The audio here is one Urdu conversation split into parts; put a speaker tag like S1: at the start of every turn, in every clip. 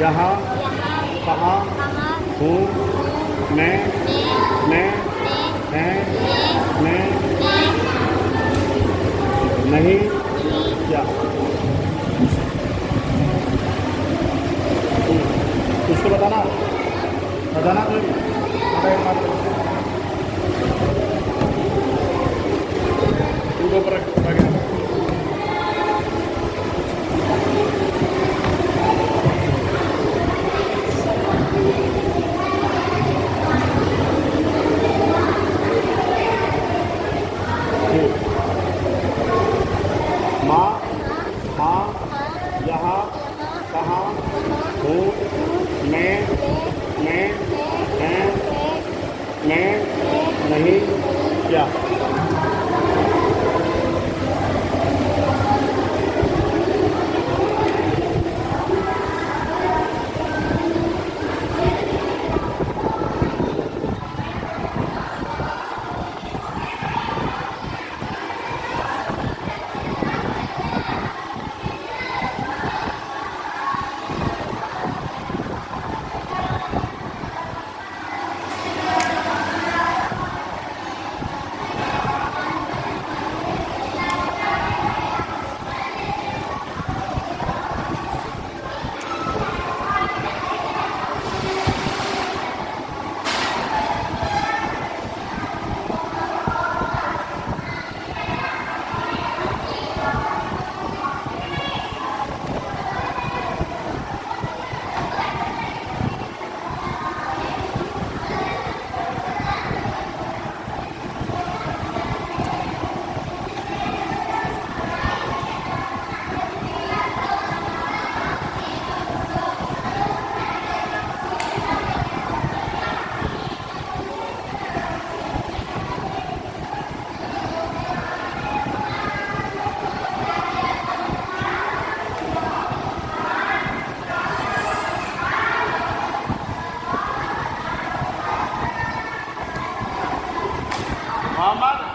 S1: یہاں کہاں ہوں میں ہیں نہیں کیا اس کو بتانا کوئی ان کو اوپر رکھ گیا ماں ہاں یہاں کہاں ہوں میں ہیں نہیں کیا محمد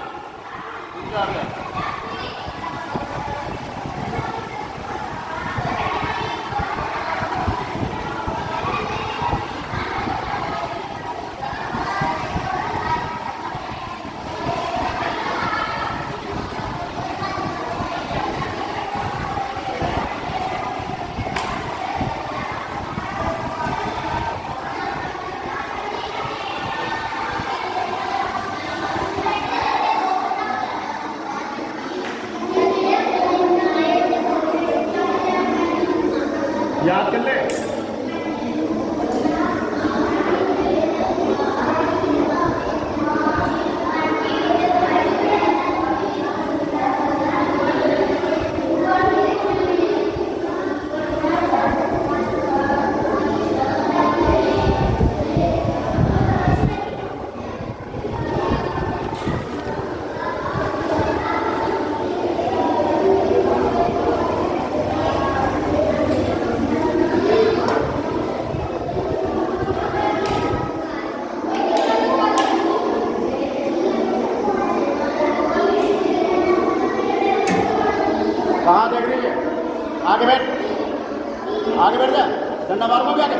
S1: یاد کر لے کہاں دیکھ رہی ہے آگے بیٹھ جا ڈنڈا مار کو بھی آگے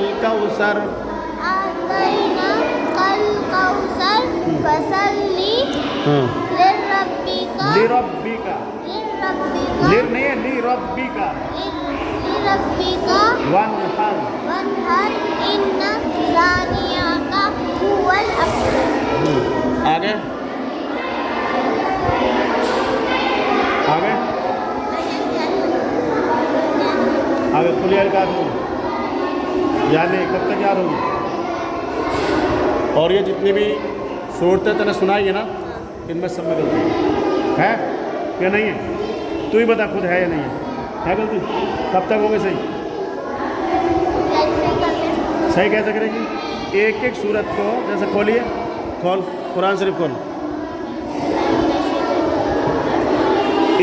S1: الكوثر
S2: أعطيناك الكوثر فصل لربك
S1: لر نہیں ہے لربك وانحر
S2: إن شانئك هو الأبتر.
S1: آگے آگے آگے قل یا الکافرون یعنی کب تک یاد ہوگی؟ اور یہ جتنی بھی صورتیں تنے سنائی ہے نا ان میں سب میں غلطی ہے یا نہیں ہے؟ تو ہی بتا خود ہے یا نہیں ہے غلطی؟ کب تک ہوگی صحیح؟ صحیح کیسے کرے گی؟ ایک ایک صورت کو جیسے کھولیے کھول قرآن شریف کھول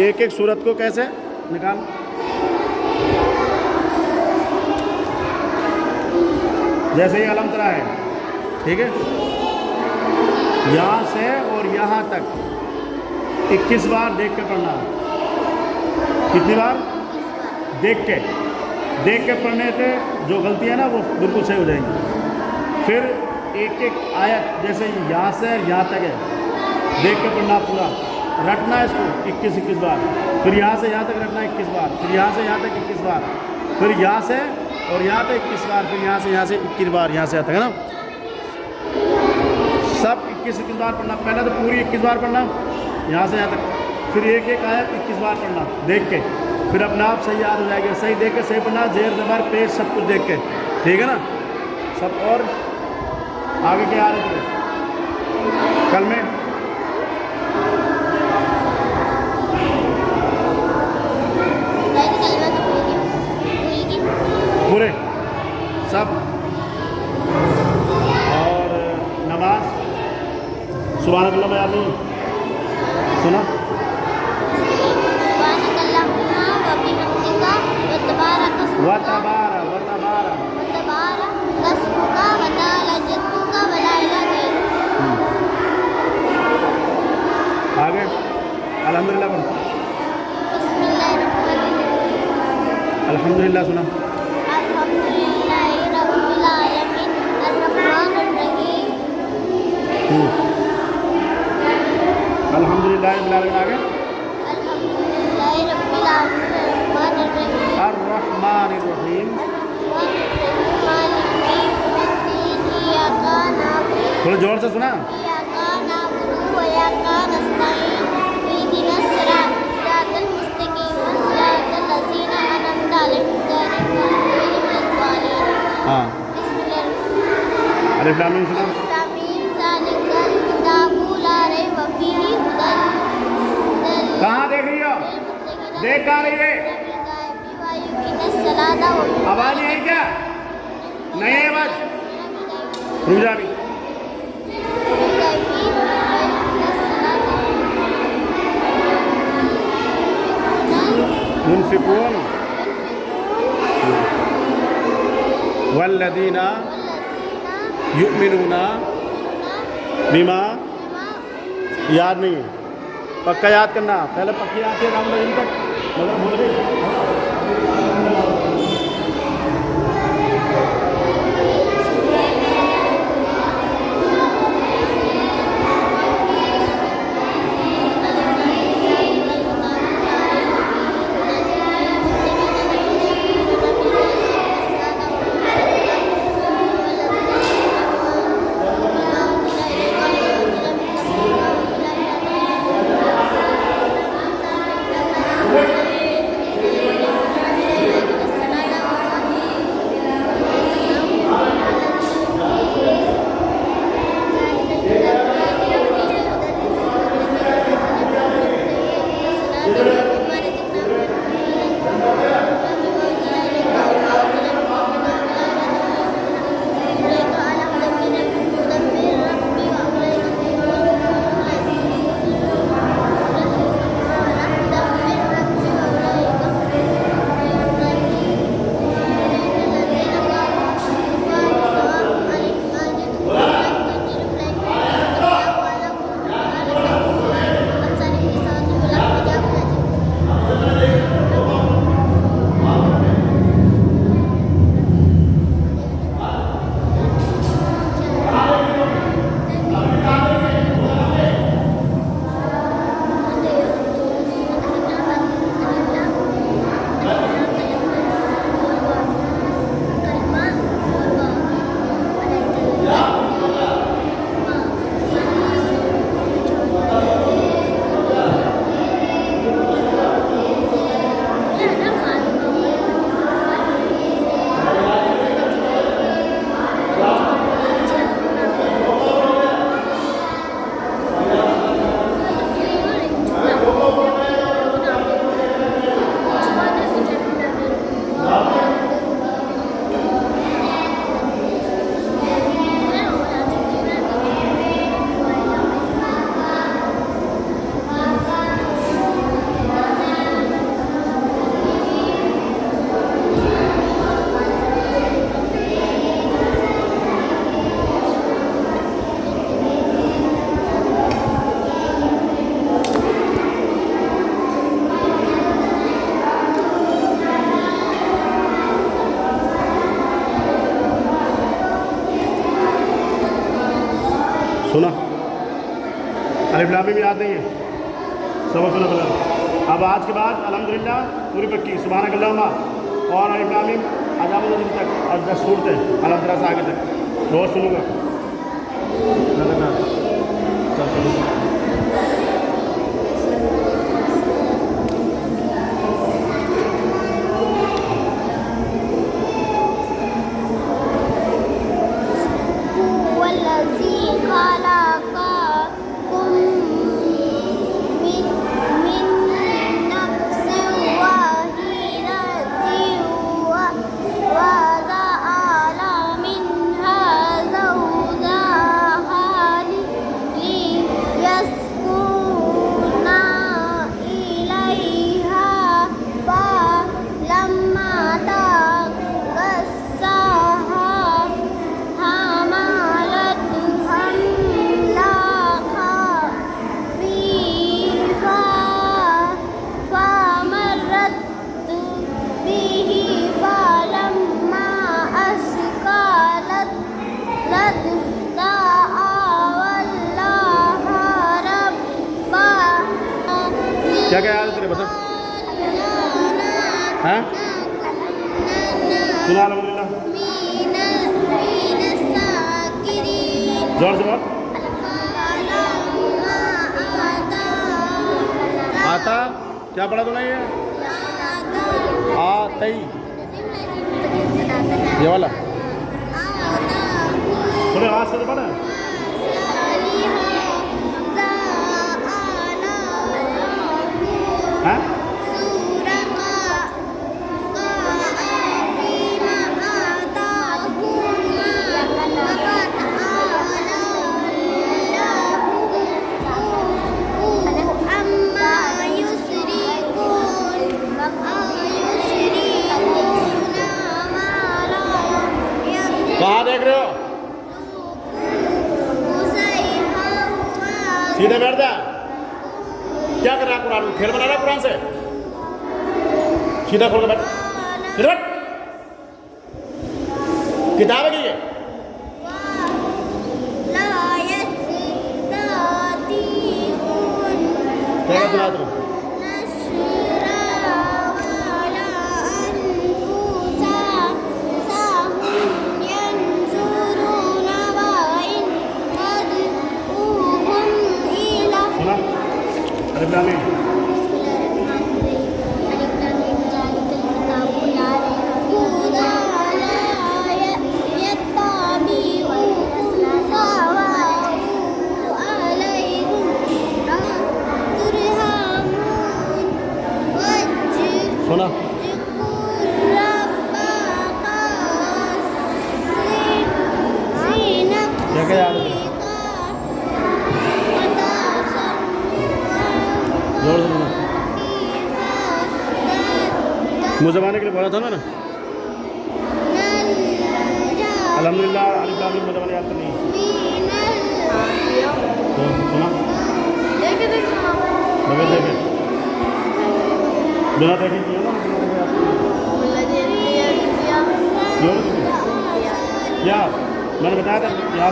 S1: ایک ایک صورت کو کیسے نکال جیسے یہ علم ترا ہے ٹھیک ہے یہاں سے اور یہاں تک 21 بار دیکھ کے پڑھنا کتنی بار دیکھ کے پڑھنے سے جو غلطی ہے نا وہ بالکل صحیح ہو جائیں گی پھر ایک ایک آیت جیسے یہاں سے یہاں تک ہے دیکھ کے پڑھنا پورا رٹنا ہے اس کو 21 بار پھر یہاں سے یہاں تک رٹنا 21 بار پھر یہاں سے یہاں تک 21 بار پھر یہاں سے اور یہاں تک 21 بار پھر یہاں سے 21 بار یہاں سے یہاں تک ہے نا سب 21 بار پڑھنا پہلے تو پوری 21 بار پڑھنا یہاں سے یہاں تک پھر ایک ایک آیت 21 بار پڑھنا دیکھ کے پھر اپنا آپ صحیح یاد ہو جائے گا صحیح دیکھ کے صحیح پڑھنا زیر زبر پیش سب کچھ دیکھ کے ٹھیک ہے نا سب اور آگے کیا آ رہے تھے کل میں پورے سب اور نماز سبحان اللہ میں یاد نہیں سنا وتبارك اسمك وتعالى جدك ولا إله غيرك. آگے الحمدللہ بول
S2: بسم اللہ الرحمن الرحیم
S1: الحمدللہ سنا
S2: الحمدللہ رب العالمین الرحمن الرحیم
S1: الحمدللہ رب العالمین آگے
S2: الحمدللہ رب العالمین
S1: الرحمن الرحیم تھوڑا زور سے سنا ہاں الف لام میم سنا کہاں دیکھ رہی ہو دیکھ کہاں رہی ہے آواز نہیں ہے کیا نہیں ہے آواز رک جا بھی ينفقون والذين يؤمنون بما یاد نہیں ہے پکا یاد کرنا پہلے پکی یاد ہے رام تک مگر بھول گئی سنا الف لام میم یاد نہیں ہے سبق سنا پہلے اب آج کے بعد الحمدللہ پوری پکی سبحانک اللہم اور الف لام میم عذاب النجم تک اور 10 صورتیں الحمدللہ سے آگے تک روز سنوں گا لگاتار چلو
S2: والذي خلقكم من نفس واحدة وجعل منها زوجها ليسكن إليها فلما تغشاها حملت حملا خفيفا فمرت به فلما أثقلت دعوا الله ربنا
S1: کیا یاد ہے تیرے بتا ہاں سنا الحمدللہ زور سے بات آتا کیا پڑھا تو نہیں ہے آتی یہ والا تھوڑے آواز سے تو پڑھا ہاں کہاں دیکھ رہے ہو سیدھے بیٹھ جا کیا کر رہا ہے قرآن کھیل بنا رہا ہے قرآن سے سیدھا کھول کے بیٹھ سیدھا بیٹھ کتاب ہے یہ کیا سنا تم الف لام میم سنا کیا یاد ہے زور سے سنا منہ زبانے کے لیے بولا تھا نا الحمدللہ الف لام میم منہ زبان یاد کرنی ہے تو سنا بغیر دیکھے بنا دیکھے کیا نا کیا میں نے بتایا تھا یہاں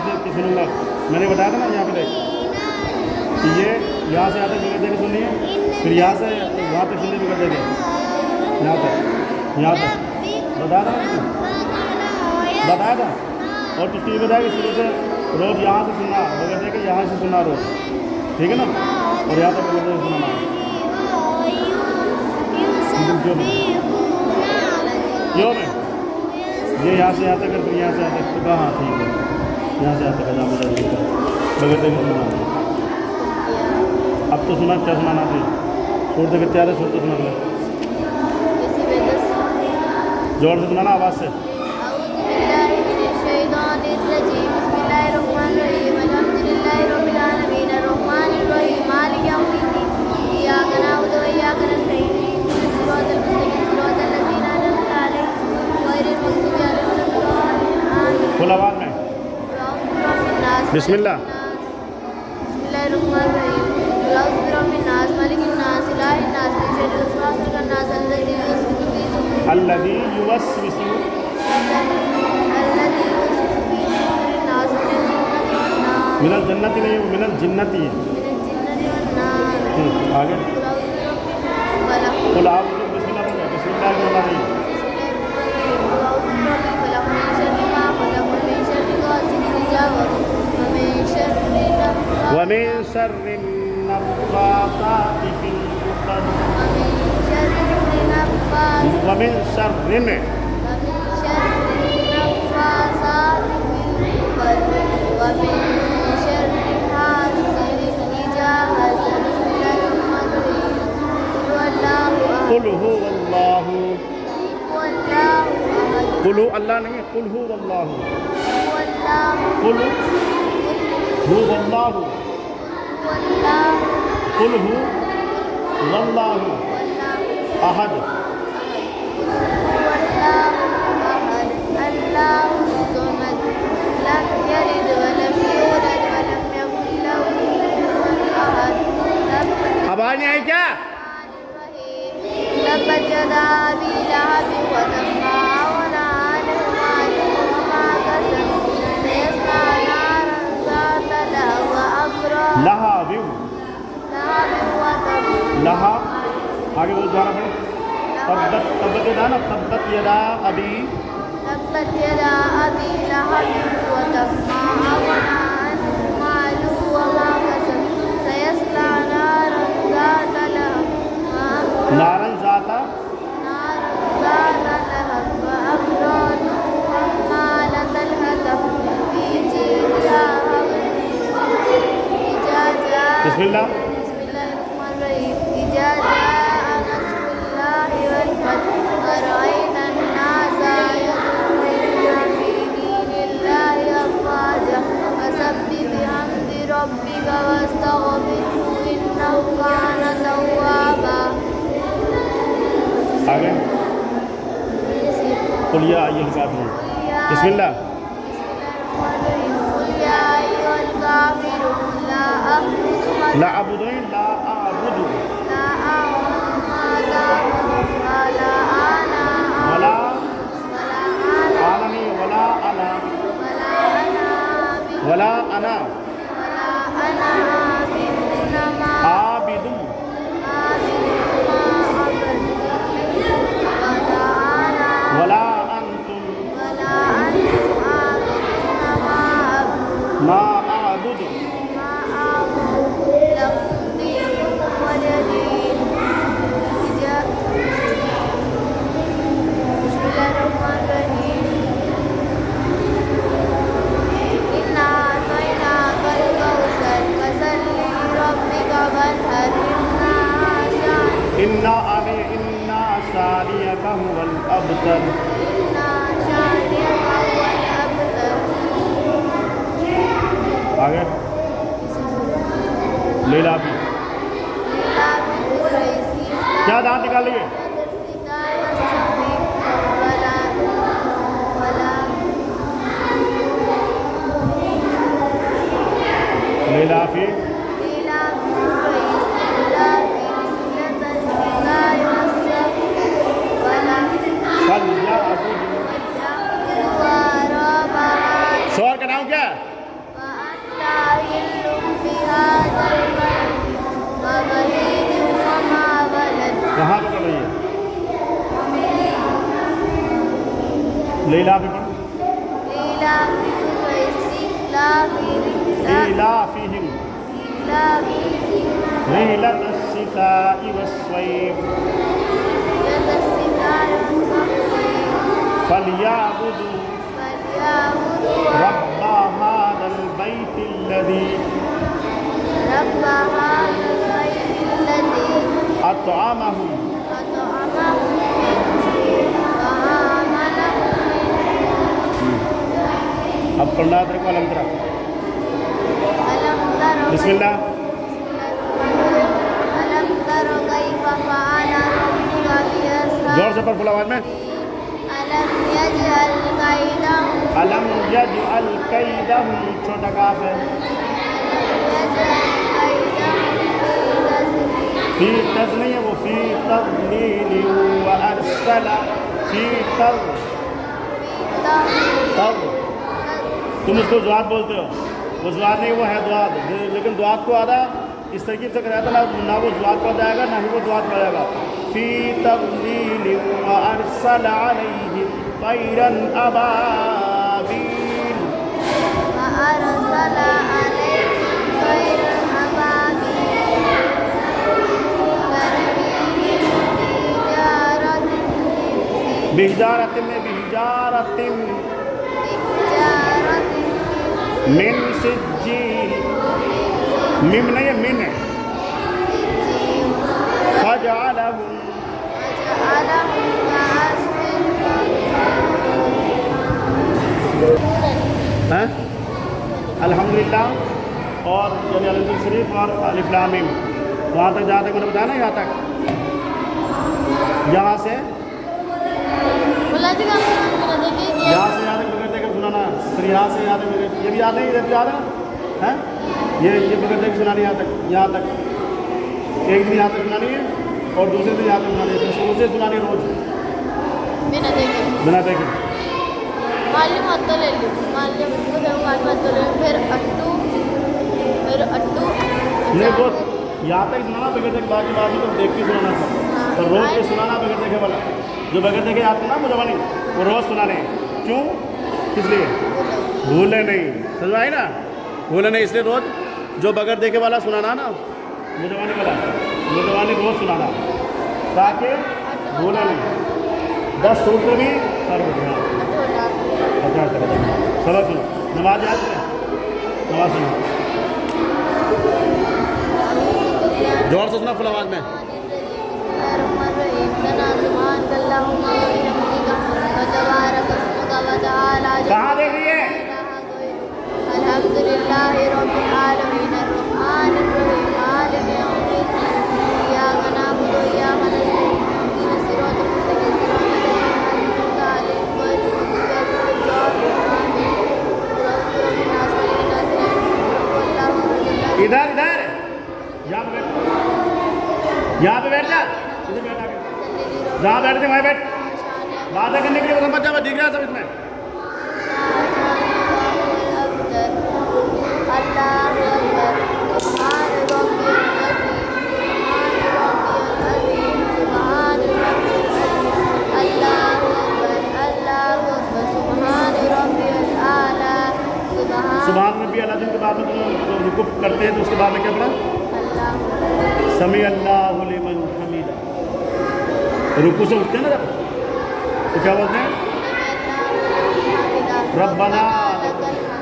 S1: سے سنوں گا میں نے بتایا تھا نا یہاں پہ دیکھ یہ یہاں سے آتے بغیر دیکھے سننی ہے پھر یہاں سے وہاں تک سننی بغیر دیکھے یہاں تک بتایا تھا اور کس کی بتایا کہ شروع سے روز یہاں سے سننا بغیر دیکھے یہاں سے سننا روز ٹھیک ہے نا اور یہاں تک بغیر دیکھے سننا کیوں میں یہ یہاں سے آتا کر پھر یہاں سے آتا تو کہا ہاں ٹھیک ہے یہاں سے آتا کر بغیر دیکھے سننا اب تو سنا کیا سنانا تھی چھوڑ دے تیار ہے چھوڑ تو سنا لے زور سے سنانا آواز سے فل آواز میں بسم اللہ الذي يوسوس من الجنتی نہیں ہے، من الجنتی ہے. آگے قل اعوذ بسم اللہ پڑھو، بسم اللہ الرحمن الرحیم. ومن شر النفاثات في العقد. ومن شر قل هو اللہ. قل هو اللہ نہیں ہے، قل هو اللہ. قل هو اللہ. قل هو اللہ احد. اب آج نہیں آئی کیا؟
S2: تبت يدا أبي لهب وتب ما أغنى عنه ماله وما كسب سيصلى نارا ذات لهب وأمره
S1: لہب
S2: وتب.
S1: لہا آگے وہ دوبارہ پڑھیں. تبت تبت یدا نا، تبت یدا ابی.
S2: تبت يدا أبي لهب وتب ما أغنى عنه ماله وما كسب سيصلى نارا ذات لهب وأمره
S1: نارن ذاتا
S2: ذات لهب وأمراته حمالة الحطب في جيدها حبل
S1: بسم اللہ.
S2: بسم الله الرحمن الرحيم. إذا جاء نصر الله والفتح ورأيت الناس يدخلون في دين الله أفواجا فسبح بحمد ربك واستغفره إنه كان توابا.
S1: آگے قل یا ایھا الکافرون. بسم اللہ.
S2: قل يا أيها الكافرون لا أعبد
S1: لا اعبد لا اعبد
S2: لا أعبد ما تعبدون ولا أنا
S1: ولا
S2: عابد
S1: ولا انا
S2: ولا
S1: ولا
S2: أنا
S1: انا
S2: عابد ما
S1: عابد ولا انتم ما اعبد
S2: لكم دينكم ولي دين. بسم الله الرحمن الرحيم. إنا أعطيناك الكوثر فصل لربك وانحر
S1: انا شانئك هو الابتر.
S2: إن شانئك هو الأبتر.
S1: آگے لیلافی. کیا دانت نکال لیے؟ لیلافی. شوہر کا نام کیا ہے؟ کہاں پہ کر رہی ہے؟ لیلافی پڑھ. لیلافیہم رحلۃ الشتاء والصیف فلیعبدوا رب هذا البيت الذي أطعمهم اب پڑھنا ہے تیرے کو علم ترا. بسم اللہ. زور سے پڑھ فل آواز میں. علم یجعل کیدہم چھوٹا کاف ہے. فی تز نہیں ہے، وہ فی تضلیل وارسل فی تض. تم اس کو زواد بولتے ہو. وہ زواد نہیں، وہ ہے دواد، لیکن دواد کو آدھا اس ترکیب سے کرایا تھا نہ وہ زواد پڑ جائے گا نہ ہی وہ دواد پڑ جائے گا. فی تضلیل وارسل علیہم طیرا ابابیل.
S2: وأرسل عليهم طيرا أبابيل ترميهم
S1: بحجارۃ من سجیل. مم نہیں ہے، من ہے. فجعلہم ہاں الحمدللہ اور یعنی الحمد شریف اور الف لام میم وہاں تک جہاں تک میں نے بتایا نا، یہاں تک، یہاں سے یہاں سے یہاں تک بغیر دیکھے سنانا، پھر یہاں سے یہاں تک یہ بھی یاد نہیں، یہ بھی یاد ہے نا، یہ بغیر دیکھ سنانی یہاں تک ایک دن یہاں تک سنانی ہے اور دوسرے دن یہاں تک سنانی ہے، پھر شروع سے سنانی ہے روز بنا دیکھے. نہیں وہ یہاں تک سنانا بغیر دیکھے، بعد میں تو دیکھ کے سنانا تھا، اور روز کے سنانا بغیر دیکھے والا. جو بغیر دیکھے یاد کرنا مجھے نہیں، وہ روز سنانے. کیوں؟ کس لیے؟ بھولے نہیں. سمجھ آئی نا؟ بھولے نہیں، اس لیے روز جو بغیر دیکھے والا سنانا نا، مجھے والا روز سنانا تاکہ بھولے نہیں. 10 صورتیں بھی فرق ہو. سبق سنو، نماز یاد کریں، نماز سنو زور سے سنا فل آواز میں. کہاں دیکھ رہی ہے؟
S2: الحمدللہ رب العالمین الرحمن الرحیم مالک یوم الدین ایاک نعبد و ایاک نستعین اهدنا الصراط المستقیم صراط الذین انعمت علیہم غیر المغضوب علیہم.
S1: ادھر یہاں پہ بیٹھ جا، جہاں بیٹھتے وہیں بیٹھ. باتیں کرنے کے لیے وہ سمجھ جا، میں دکھ رہا سب اس میں. سبحان ربی العظیم کے بعد میں تم رکوع کرتے ہیں تو اس کے بعد میں کیا پڑھا؟ سمیع اللہ لمن حمیدہ. رکوع سے اٹھتے ہیں نا جب تو کیا بولتے ہیں؟ ربنا.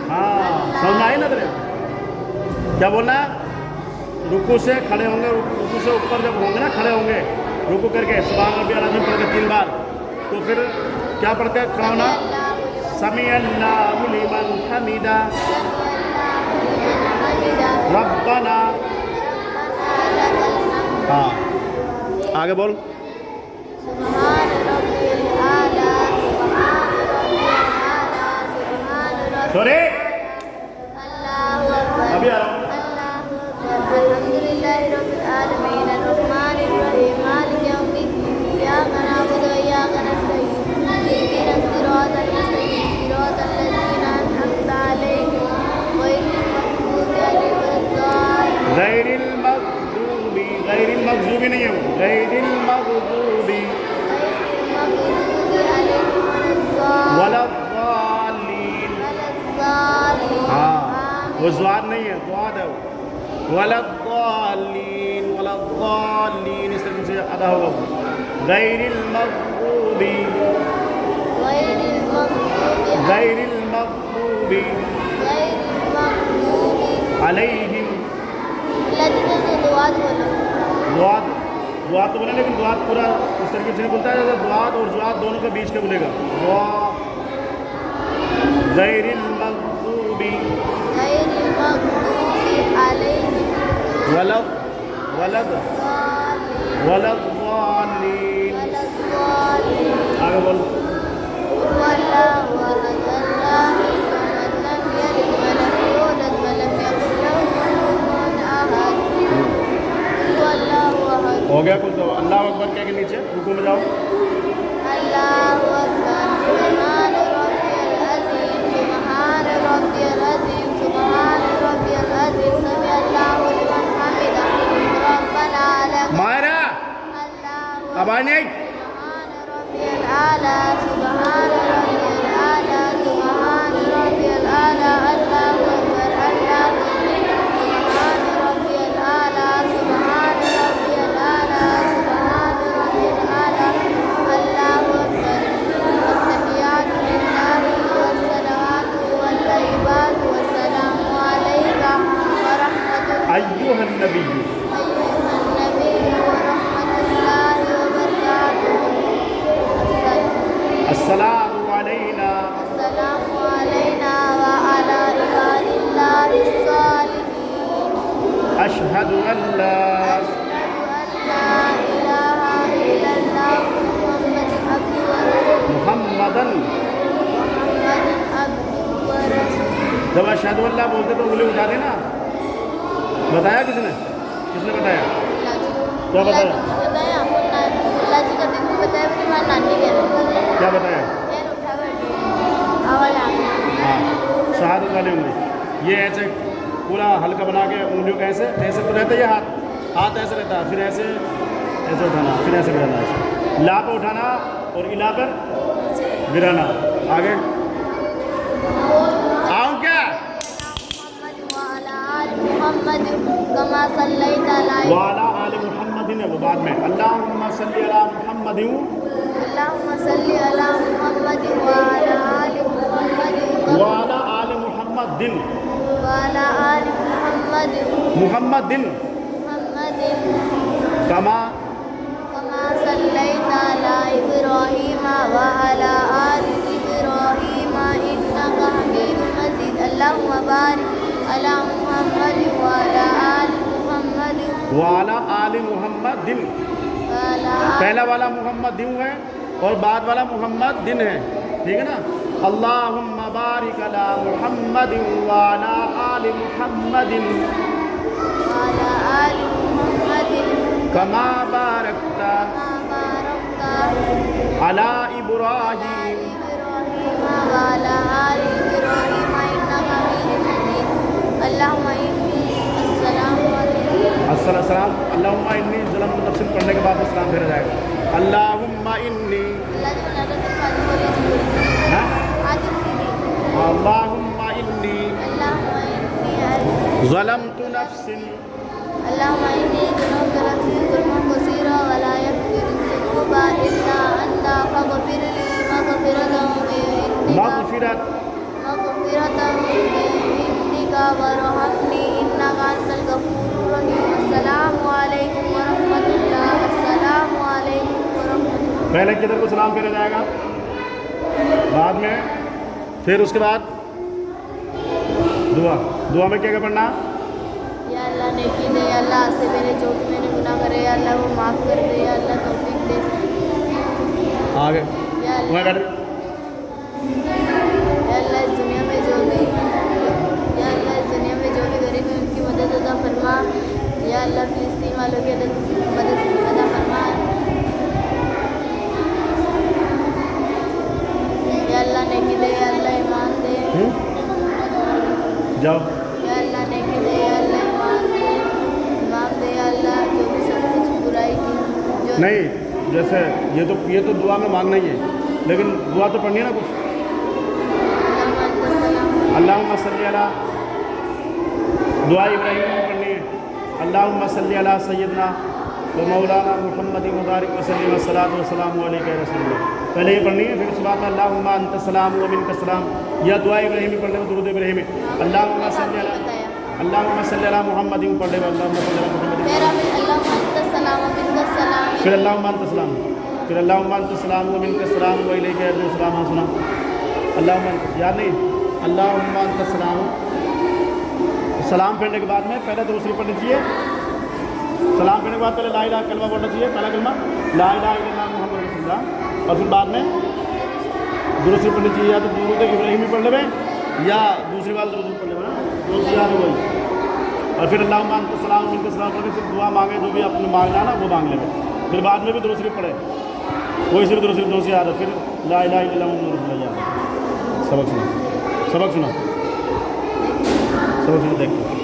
S1: ہاں سمجھ آئی نا تیرے؟ کیا بولنا ہے؟ رکوع سے کھڑے ہوں گے، رکوع سے اوپر جب ہوں گے نا، کھڑے ہوں گے رکوع کر کے سبحان ربی العظیم پڑھ کے 3 بار، تو پھر کیا پڑھتے ہیں؟ کھڑا ہونا، سمیع اللہ لمن حمیدہ ربنا. ہاں آگے بول. سوری ابھی آ رہا ہوں.
S2: الحمدللہ رب العالمین الرحمن الرحیم مالک یوم الدین ایاک نعبد و ایاک نستعین اهدنا الصراط المستقیم صراط الذین انعمت علیہم غیر المغضوب علیہم ولا الضالین.
S1: غیر المغضوب نہیں ہے، غیر المغضوب ولا الضالین. ہاں وہ زواد نہیں ہے، دواد ہے. ولا الضالین ولا الضالین اس طرح سے ادا ہوگا. غیر المغضوب علیہم. دعات تو بولے لیکن دعات پورا اس طریقے سے نہیں بولتا ہے جیسے دعات اور زوات دونوں کے بیچ کے بولے گا. غیر المغضوب
S2: علیہم
S1: ولا الضالین. آگے بول. ہو گیا کچھ تو اللہ اکبر کہہ کے نیچے رکوع میں جاؤ.
S2: اللہ اکبر سبحان ربی العظیم سبحان ربی العظیم سبحان ربي العظيم سمع الله لمن حمده ربنا لك
S1: مائرہ
S2: الله
S1: اب آئے نہیں
S2: سبحان ربي الأعلى سبحان ربي الأعلى سبحان ربي الأعلى الله أكبر الله أكبر سبحان ربي الأعلى سبحان ربي الأعلى سبحان ربي الأعلى الله أكبر التحيات لله والصلوات والطيبات والسلام عليك ورحمة الله
S1: ایوہ النبی
S2: أيها النبي ورحمة الله وبركاته
S1: السلام علینا
S2: السلام علينا وعلى عباد الله الصالحين
S1: اشہد ان لا
S2: أشهد أن لا إله إلا الله محمد عبده ورسوله
S1: محمدن
S2: محمد عبده ورسوله
S1: جب اشہد ان لا بولتے تو انگلی اٹھا دینا بتایا کس نے بتایا کیا بتایا
S2: بتایا اللہ جی کا دن کو بتایا پھر ہمارے نانی کہہ رہے
S1: کیا بتایا
S2: پیر اٹھا کر آواز آ گئی
S1: ہاں شہادت والی انگلی یہ ایسے پورا ہلکا بنا کے انگلیوں کا ایسے ایسے تو رہتا ہے یہ ہاتھ ایسے رہتا ہے پھر ایسے ایسے اٹھانا پھر ایسے گرانا ایسے لا پہ اٹھانا اور الا پر گرانا آگے آؤں کیا
S2: محمد وعلى آل محمد كما صليت على
S1: وعلی آل محمد ہے وہ بعد میں اللہم صلی علی محمد
S2: اللهم صل على محمد وعلى آل محمد
S1: وعلی آل محمد
S2: وعلى آل محمد
S1: محمد
S2: محمد
S1: کما
S2: كما صليت على إبراهيم وعلى آل إبراهيم إنك حميد مجيد اللهم بارك على محمد وعلى آل محمد
S1: وعلی آل محمد
S2: وعلى آل
S1: پہلا والا محمد دن ہے اور بعد والا محمد دن ہے ٹھیک ہے نا اللہم بارک علی محمد وعلی آل محمد
S2: وعلى آل محمد
S1: کما بارکتا
S2: كما باركت
S1: علی
S2: على
S1: ابراہیم
S2: إبراهيم وعلى آل إبراهيم إنك حميد مجيد اللهم إني السلام عليكم
S1: السلام اللہم انی ظلم نفس پڑھنے کے بعد اسلام پھیرا جائے گا اللہم انی
S2: اللہ جو بنا رہا تھا بولی
S1: ہاں
S2: آج بولی
S1: اللہم انی
S2: اللهم إني
S1: ظلمت نفس
S2: اللهم إني ظلمت نفسي ظلما كثيرا ولا يغفر الذنوب إلا أنت فاغفر لي مغفرة
S1: مغفرت
S2: من عندك وارحمني إنك أنت الغفور الرحيم السلام عليكم ورحمة الله السلام عليكم ورحمة الله
S1: پہلے کدھر کو سلام پھیرا جائے گا بعد میں پھر اس کے بعد دعا میں کیا پڑھنا
S2: یا اللہ نیکی دے یا اللہ سے میرے جو بھی میں نے گناہ کرے یا اللہ وہ معاف کر دے یا اللہ توفیق دے
S1: آگے
S2: یا
S1: میں
S2: اللہ اس دنیا میں جو بھی غریب ہیں ان کی مدد عطا فرما یا اللہ فلسطین والوں کی مدد عطا فرما یا اللہ نیکی دے یا اللہ ایمان دے
S1: جاؤ
S2: یا اللہ نیکی دے یا اللہ ایمان دے یا اللہ جو بھی سب کچھ برائی کی جو
S1: نہیں جیسے یہ تو دعا میں مانگنا ہی ہے لیکن دعا تو پڑھنی ہے نا کچھ اللہم صلی علی دعا ابراہیم میں پڑھنی ہے اللہم صلی علی سیدنا و مولانا محمد مبارک وسلم الصلاۃ والسلام علیک یا رسول اللہ پہلے یہ پڑھنی ہے پھر اس کے بعد میں اللہم انت السلام و منک السلام یا دعا ابراہیمی پڑھنے میں درود ابراہیمی اللہم صلی علی محمد پڑھ لے اللہم صلی علی محمد
S2: میرا بھی اللہم انت السلام و منک السلام
S1: پھر اللہم انت السلام پھر اللہم انت السلام و منک السلام و الیک یرجع السلام سنا اللہم یاد نہیں اللہم انت السلام سلام پڑھنے کے بعد میں پہلے دوسری پڑھنی چاہیے سلام پڑھنے کے بعد پہلے لا الہ کلمہ پڑھنا چاہیے پہلا کلمہ لا الہ الا اللہ محمد رسول اللہ اور پھر بعد میں دوسری پڑھنی چاہیے یا تو درود ابراہیمی پڑھ لے یا دوسری بات درود پڑھ لے نا دوسری یاد وہی اور پھر اللہم انت السلام منک السلام پڑھ کے پھر دعا مانگے جو بھی اپنے مانگنا نا وہ مانگ لے پھر بعد میں بھی دوسری پڑھے وہی صرف دوسری یاد ہے پھر لا الہ الا اللہ محمد رسول اللہ یاد ہے سبق سنا سب سن دیکھتے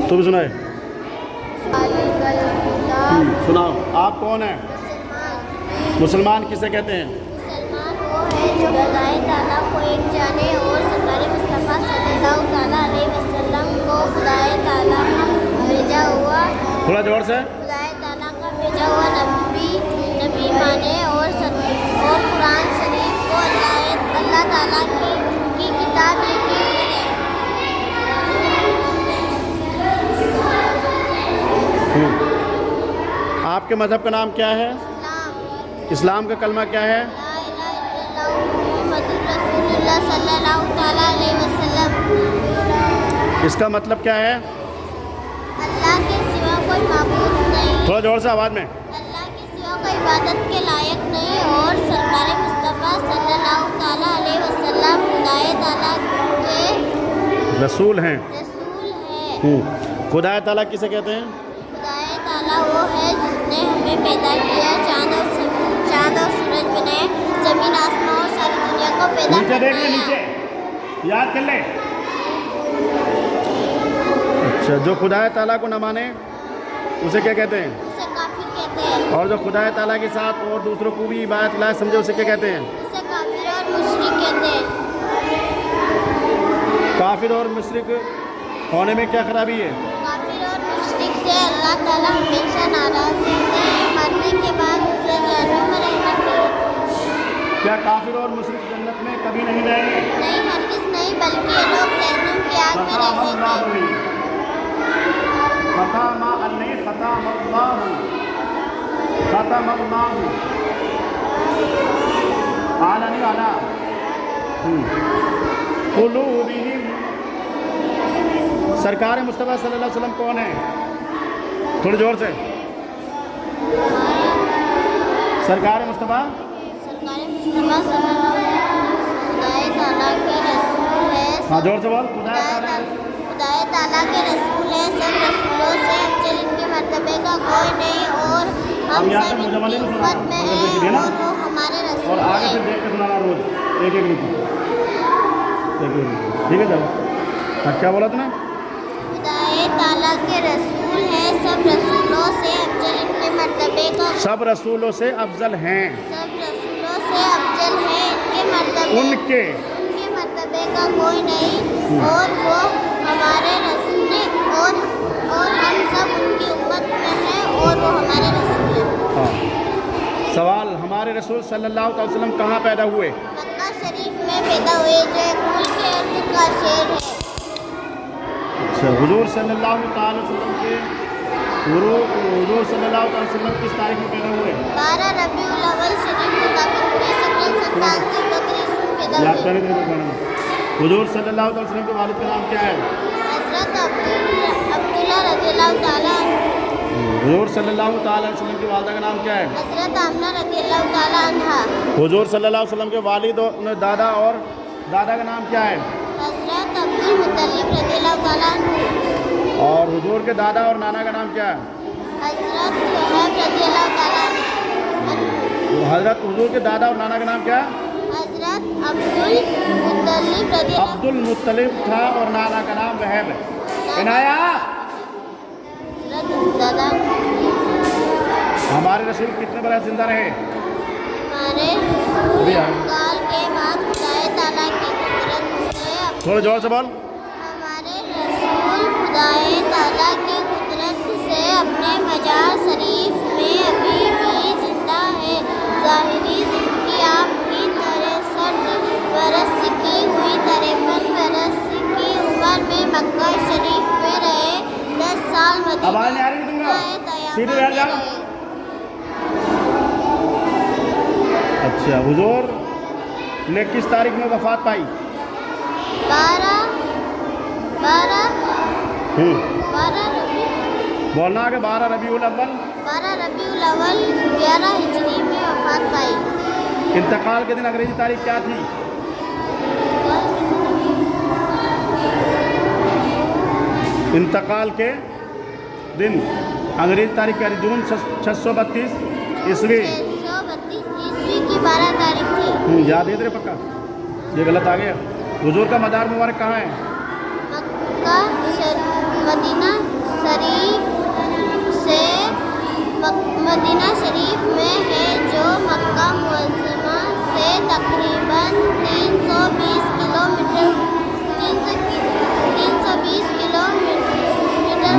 S1: تو بھی سنائے
S2: ذالکل کتاب
S1: سناؤ آپ کون ہیں مسلمان کسے کہتے ہیں
S2: مسلمان وہ ہے جو خدائے تعالیٰ کو ایک جانے اور سرکار مصطفیٰ صلی اللہ تعالیٰ علیہ وسلم کو خدائے تعالیٰ کا بھیجا ہوا
S1: تھوڑا زور سے
S2: خدائے تعالیٰ کا بھیجا ہوا نبی مانے اور قرآن شریف کو اللہ تعالیٰ کی کتاب یقین کرے
S1: آپ کے مذہب کا نام کیا ہے اسلام کا کلمہ کیا ہے
S2: لا الہ الا اللہ محمد رسول اللہ صلی اللہ تعالیٰ علیہ وسلم
S1: اس کا مطلب کیا ہے
S2: اللہ کے سوا کوئی معبود نہیں
S1: تھوڑا زور سے آواز میں
S2: اللہ کے سوا کوئی عبادت کے لائق نہیں اور سرکار مصطفیٰ صلی اللہ تعالیٰ علیہ وسلم خدائے تعالیٰ کے
S1: رسول ہیں
S2: رسول ہے
S1: خدا تعالیٰ کسے کہتے ہیں
S2: خدائے تعالیٰ وہ ہے جس نے ہمیں پیدا کیا چاند اور سورج بنائے زمین آسمان اور ساری دنیا کو پیدا
S1: نیچے دیکھ لے
S2: فرمایا
S1: نیچے یاد کر لے اچھا جو خدا تعالیٰ کو نہ مانے اسے کیا کہتے ہیں
S2: اسے کافر کہتے ہیں
S1: اور جو خدا تعالیٰ کے ساتھ اور دوسروں کو بھی عبادت لائق سمجھے اسے کیا کہتے ہیں
S2: اسے کافر اور مشرک کہتے ہیں
S1: کافر اور مشرک ہونے میں کیا خرابی ہے
S2: کافر اور مشرک سے اللہ تعالیٰ ہمیشہ ناراض رہتے ہیں مرنے کے بعد اسے جہنم میں رہنا پڑے
S1: کیا کافر اور مشرک جنت میں کبھی نہیں رہیں گے
S2: نہیں ہرگز نہیں بلکہ یہ لوگ جہنم کی آگ میں رہیں گے
S1: ختم اللہ اعلیٰ نہیں اعلیٰ قلوبہم سرکار مصطفیٰ صلی اللہ علیہ وسلم کون ہے تھوڑی زور سے سرکار مصطفیٰ
S2: سرکار مصطفیٰ صلی اللہ علیہ وسلم خدائے تعالیٰ کے رسول ہے
S1: ہاں زور سے بول
S2: خدائے تعالیٰ کے رسول ہے سب رسولوں سے افضل ان کے مرتبے کا کوئی نہیں اور ہم سب ان کی امت میں ہیں اور وہ ہمارے
S1: اور
S2: رسول
S1: آگے سے
S2: ہیں
S1: دیکھ کے سنانا روز ایک منٹ ٹھیک ہے جاؤ کیا بولا تم نے
S2: خدائے تعالیٰ کے رسول ہیں سب رسولوں سے افضل ان کے مرتبے کا
S1: سب رسولوں سے افضل ہیں
S2: سب رسولوں سے افضل ہیں ان کے مرتبے کا کوئی نہیں اور وہ ہمارے رسول ہیں اور ہم سب ان کی امت میں ہیں اور وہ ہمارے رسول ہیں
S1: ہاں سوال ہمارے رسول صلی اللہ علیہ وسلم کہاں پیدا ہوئے
S2: مکہ شریف میں پیدا ہوئے جو ایک ملک کے ارد کا شہر ہے
S1: اچھا حضور صلی اللہ تعالی وسلم کے حضور صلی اللہ علیہ وسلم کس تاریخ میں پیدا ہوئے
S2: 12 ربیع الاول شریف مطابق 1957 میں پیدا
S1: یاد
S2: ہوئے
S1: کریں حضور صلی اللہ علیہ وسلم کے والد کا نام کیا ہے
S2: حضرت عبداللہ رضی اللہ تعالیٰ عنہ
S1: حضور صلی اللہ تعالی وسلم کی والدہ کا نام کیا ہے
S2: حضرت آمنہ رضی اللہ تعالیٰ عنہا
S1: حضور صلی اللہ علیہ وسلم کے والد اور دادا اور دادا کا نام کیا ہے
S2: حضرت عبدالمطلب رضی اللہ تعالیٰ عنہ
S1: اور حضور کے دادا اور نانا کا نام کیا ہے
S2: حضرت صہیب رضی اللہ تعالیٰ عنہ
S1: حضرت حضور کے دادا اور نانا کا نام کیا ہے
S2: حضرت عبدالمطلب رضی اللہ
S1: عبد المطلب تھا اور نانا کا نام وہب ہے عنایا
S2: حضرت دادا
S1: ہمارے رسول کتنے برس زندہ رہے
S2: ہمارے رسول کال کے بعد خدائے تعالیٰ کی قدرت سے
S1: تھوڑے زور سے بول
S2: ہمارے رسول خدائے تعالیٰ کی قدرت سے اپنے مزار شریف میں ابھی بھی زندہ ہے ظاہری زندگی آپ کی 63 برس کی ہوئی 53 برس کی عمر میں مکہ شریف میں رہے 10 سال
S1: آواز نہیں آ رہی تم کا سیدھے بیٹھ جاؤ اچھا حضور نے کس تاریخ میں وفات پائی
S2: 12
S1: بولنا کہ 12 ربیع الاول
S2: 12 ربیع الاول 11 ہجری میں وفات پائی
S1: انتقال کے دن انگریزی تاریخ کیا تھی انتقال کے دن انگریزی تاریخ کیا تھی جون 632 عیسوی
S2: 632 عیسوی کی 12 تاریخ تھی
S1: یاد ہے تیرے پکا یہ غلط آ گیا حضور کا مزار مبارک کہاں ہے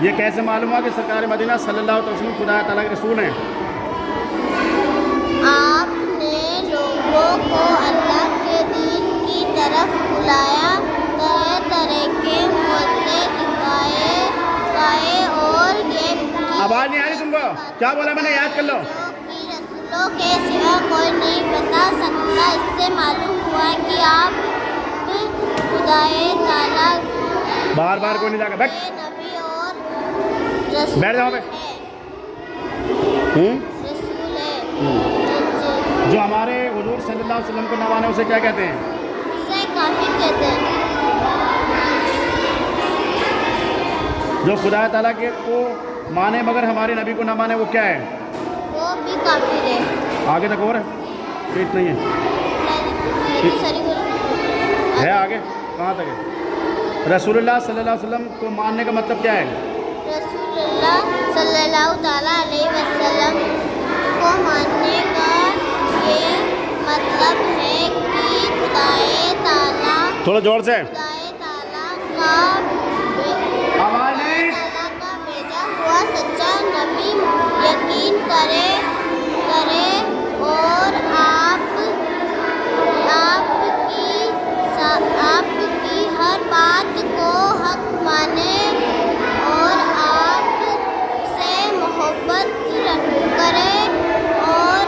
S1: یہ کیسے معلوم ہوا کہ سرکار مدینہ صلی اللہ علیہ وسلم خدا تعالیٰ کے رسول ہیں؟
S2: آپ نے لوگوں کو اللہ کے دین کی طرف بلایا، طرح طرح کے موضوع دکھائے اور یہ
S1: آواز نہیں آ رہی تم کو؟ کیا بولا میں نے؟ یاد کر لو۔
S2: کہ رسولوں کے سوا کوئی نہیں بتا سکتا۔ اس سے معلوم ہوا کہ آپ خدائے تعالیٰ
S1: بار بار کوئی نہیں جا کر بیٹھ
S2: نبی اور رسول
S1: بیٹھ جاؤ پہ۔
S2: رسول ہے۔
S1: جو ہمارے حضور صلی اللہ علیہ وسلم کو نہ مانے اسے کیا کہتے ہیں؟
S2: اسے کافر کہتے ہیں۔
S1: جو خدا تعالیٰ کے کو مانے مگر ہمارے نبی کو نہ مانے وہ کیا ہے؟
S2: وہ بھی کافر ہے۔
S1: آگے تک اور ہے؟ ٹھیک نہیں ہے؟ ہے آگے کہاں تک ہے؟ رسول اللہ صلی اللہ علیہ وسلم کو ماننے کا مطلب کیا ہے؟
S2: رسول اللہ صلی اللہ تعالیٰ علیہ وسلم کو ماننے کا یہ مطلب ہے کہ خدائے تعالیٰ
S1: تھوڑا زور سے
S2: خدائے تعالیٰ کا
S1: آواز نہیں۔
S2: بھیجا ہوا سچا نبی یقین کرے اور آپ کی ہر بات کو حق مانے اور آپ سے محبت کرے اور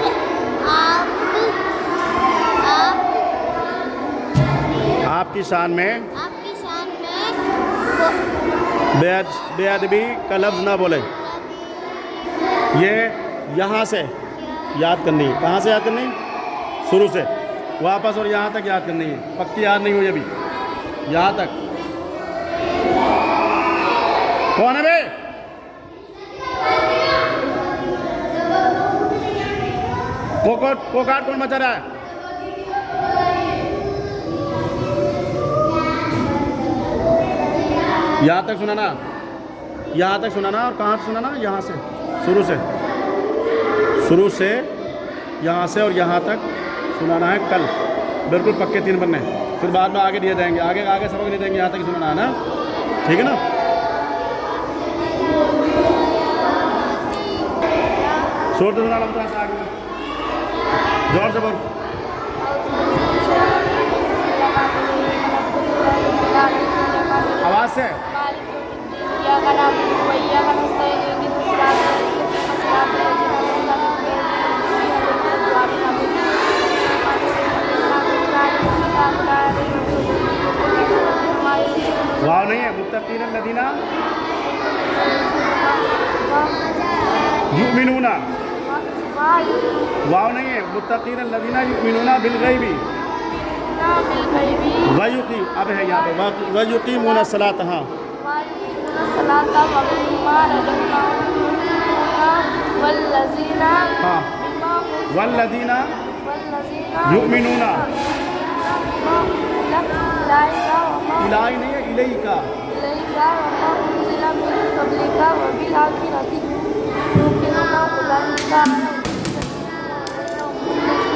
S1: آپ کی شان میں بے ادبی کا لفظ نہ بولے۔ یہ یہاں سے یاد کرنی ہے۔ کہاں سے یاد کرنی ہے؟ شروع سے واپس اور یہاں تک یاد کرنی ہے۔ پکی یاد نہیں ہوئی ابھی، یہاں تک۔ کون ہے بھائی؟ کوکاٹ کون مچا رہا ہے؟ یہاں تک سنانا، یہاں تک سنانا۔ اور کہاں سے سنانا؟ یہاں سے، شروع سے یہاں سے اور یہاں تک سنانا ہے کل، بالکل پکے 3 بننے۔ پھر بعد میں آگے دیے جائیں گے، آگے سبق نہیں دیں گے، یہاں تک ہی سنانا ہے نا، ٹھیک ہے نا؟ شور سے سنا لگتا ہے آگے، زور سے بول۔ آواز سے واو نہیں ہے، متقین الذین یؤمنون، واو نہیں ہے، متقین الذین یؤمنون بالغیب ویقیم، اب ہے یہاں پہ ویقیمون الصلاۃ، ہاں والذین یؤمنون، الہی نہیں ہے، الیکا،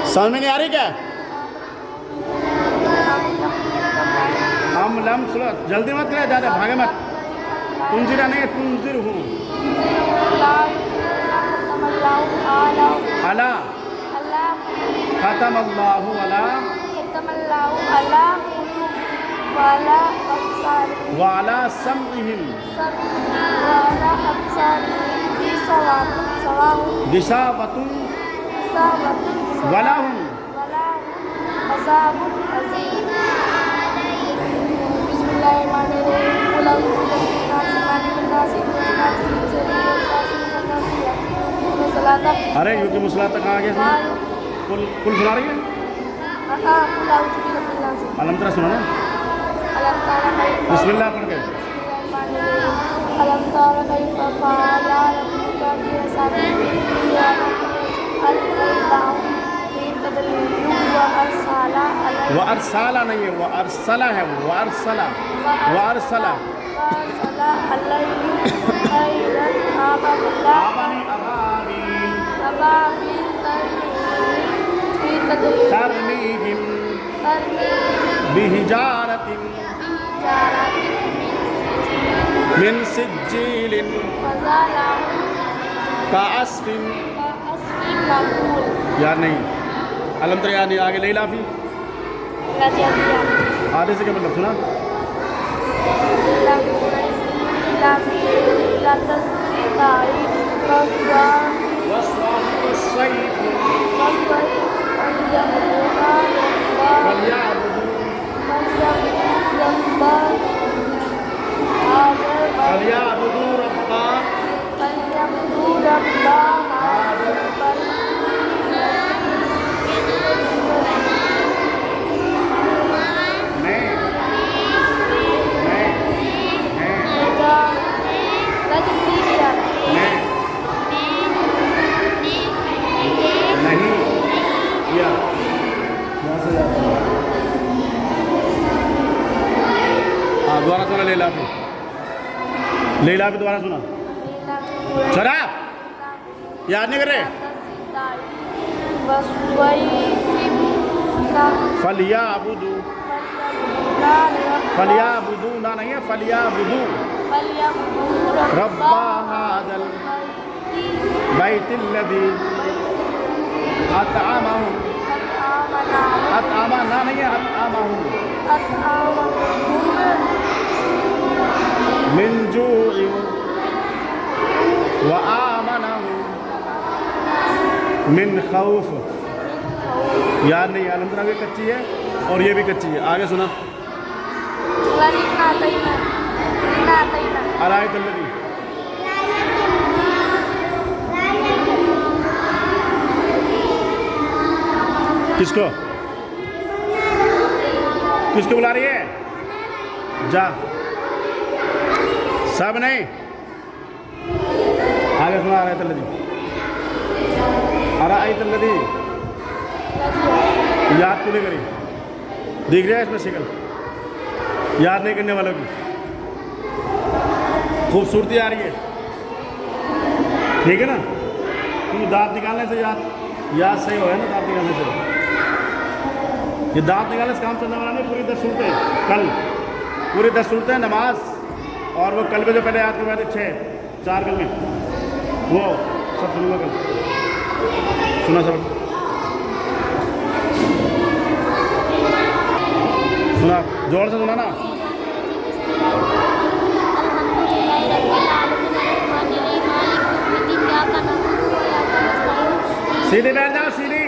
S1: سمجھ میں نہیں آ رہی کیا؟ ہم لم سلو، جلدی مت کرے، زیادہ بھاگے مت۔ تنذرہ نہیں ہے، تنذر ہوں۔ علی ختم اللہ وعلی سمعہم غشاوۃ ولہم
S2: عذاب عظیم۔ بسم اللہ الرحمن الرحیم۔ قل اعوذ برب الناس
S1: ارے یوں کی مسئلہ تک آ گیا، کل سنا رہی ہے؟ علم ترا سنا نا، بسم اللہ پڑھ کے۔ وارسلہ نہیں ہے، وارسلہ ہے، وارسلہ ترمیہم بحجارۃ من سجیل
S2: فزالهم
S1: کعصف
S2: كعصف مأكول
S1: یار نہیں علم تر یاد نہیں آگے لیلا فی آدھے سے کیا مطلب سنا وَصْوَابُ الصَّيْفِ فَلْيَعْبُدُوا رَبَّ دوبارہ سنا لیلا فی دوبارہ سنا سنا یاد نہیں کر رہے فَلْيَعْبُدُوا نہ نہیں ہے فَلْيَعْبُدُوا رَبَّ هَذَا الْبَيْتِ الَّذِي أَطْعَمَهُمْ أطعمہ نہ نہیں ہے أطعمهم من جوع وآمنهم من خوف یاد نہیں علم ترا بھی کچی ہے اور یہ بھی کچی ہے آگے سنا ارائیت الذی کس کو بلا رہی ہے جا سب نہیں آگے سنا ارائیت الذی یاد کو نہیں کری دیکھ رہا ہے اس میں شکل یاد نہیں کرنے والوں کی خوبصورتی آ رہی ہے ٹھیک ہے نا کیونکہ دانت نکالنے سے یاد صحیح ہو ہے نا دانت نکالنے سے یہ دانت نکالنے سے کام چلنے والا نہیں پوری 10 صورتیں کل پوری 10 صورتیں نماز اور وہ کل میں جو پہلے یاد کروائے تھے 4 کل میں وہ سب سنوں گا کل سنا سب سنا زور سے سنا نا سیدھی بیٹھ جاؤ سیدھی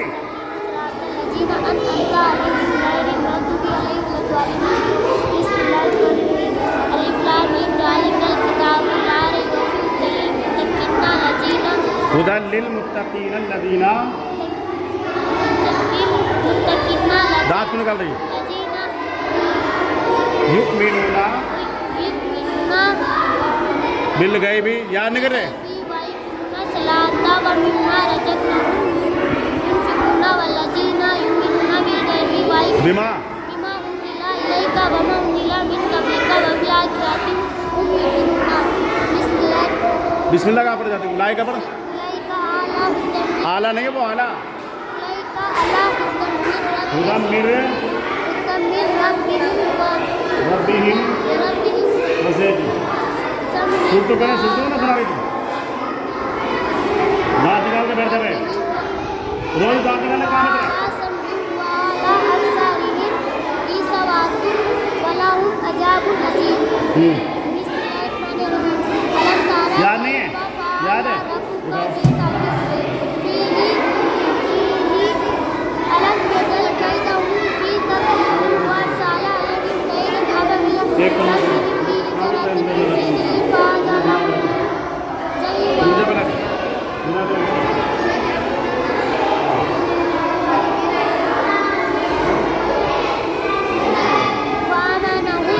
S1: هدى للمتقين الذين دانت کو نکال رہی یؤمنون بالغیب یاد نہیں کر رہے بما بسم اللہ کہاں پڑھ جاتے ہیں لائے کا پڑھ اعلیٰ نہیں ہے وہ اعلیٰ مدمر ربہم وزید سن تو کہنا سن تو نا سنا رہی تھی دانت نکال کے بیٹھے ہوئے روز دانت نکالنے کہاں ہے یاد نہیں ہے یاد ہے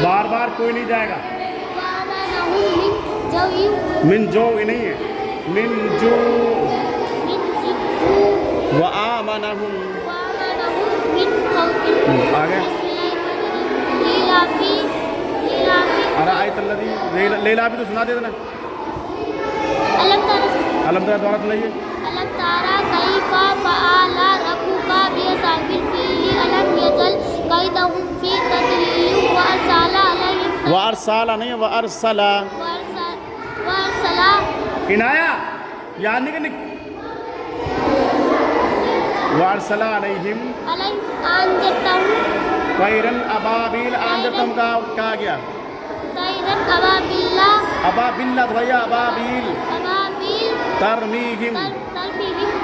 S1: بار بار کوئی نہیں جائے گا من جو نہیں ہے من جو وآمنہم آگے ارائیت الذی لیلا بھی تو سنا دے دینا علم ترا دوبارہ سنائیے
S2: ألم ترى كيف فعل ربك بأصحاب الفيل ألم يجعل كيدهم في تضليل وأرسل عليهم
S1: وأرسل نہیں وأرسل
S2: والسلام
S1: عنایا یاد نہیں کرنی وارسلہ علیہم
S2: أنذرتهم
S1: طیرن ابابیل انذرتہم کہا گیا
S2: طيرا أبابيل
S1: ابابیل تو بھیا ابابیل
S2: أبابيل
S1: ترمیہم
S2: ترميهم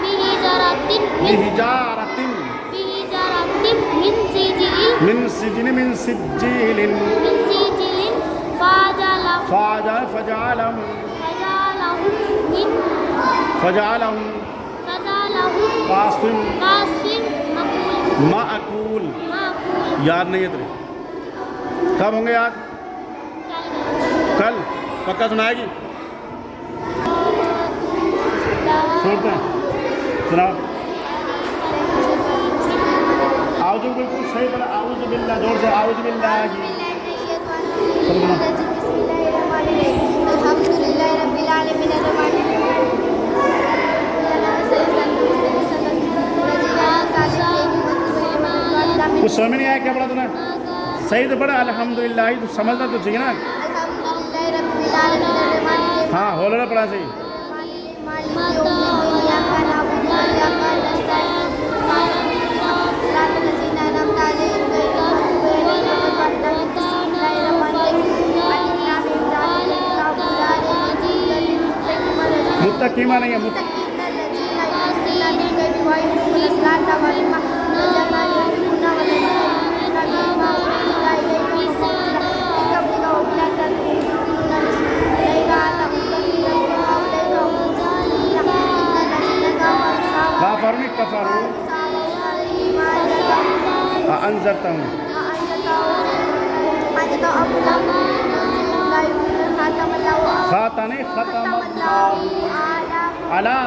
S2: بحجارة من سجيل
S1: من سجیل
S2: فجعلهم
S1: قاسم
S2: قاسم
S1: معقول
S2: معقول
S1: یاد نہیں ہے تیرے کب ہوں گے یاد کل پکا سنائے گی سنتے ہیں سنا اعوذ بالکل صحیح بڑا اعوذ باللہ زور سے اعوذ باللہ
S2: الحمد لله رب العالمين الرحمن الرحيم
S1: کچھ سمجھ میں نہیں آیا کیا پڑھا تم نے صحیح تو پڑھا الحمدللہ تو سمجھنا تو چاہیے نا
S2: الحمدللہ رب العالمین الرحمن الرحیم
S1: ہاں ہولڑا پڑھا صحیح
S2: مالک یوم الدین ایاک نعبد و ایاک نستعین صراط الذین انعمت علیہم غیر المغضوب علیہم ولا الضالین بسم اللہ الرحمن الرحیم الف لام میم ذالک الکتاب لا ریب فیہ ھدی للمتقین
S1: متقی معنی ہے
S2: المتقین الذین یؤمنون بالغیب ویقیمون الصلاۃ ومما رزقناهم ينفقون والذین یؤمنون بما أنزل إلیک وما أنزل من قبلک وبالآخرة هم یوقنون أولئک على هدى من ربهم وأولئک هم المفلحون إن الذین كفروا
S1: کافرون کفروا انذرتہم خاتن ختم اللہ علی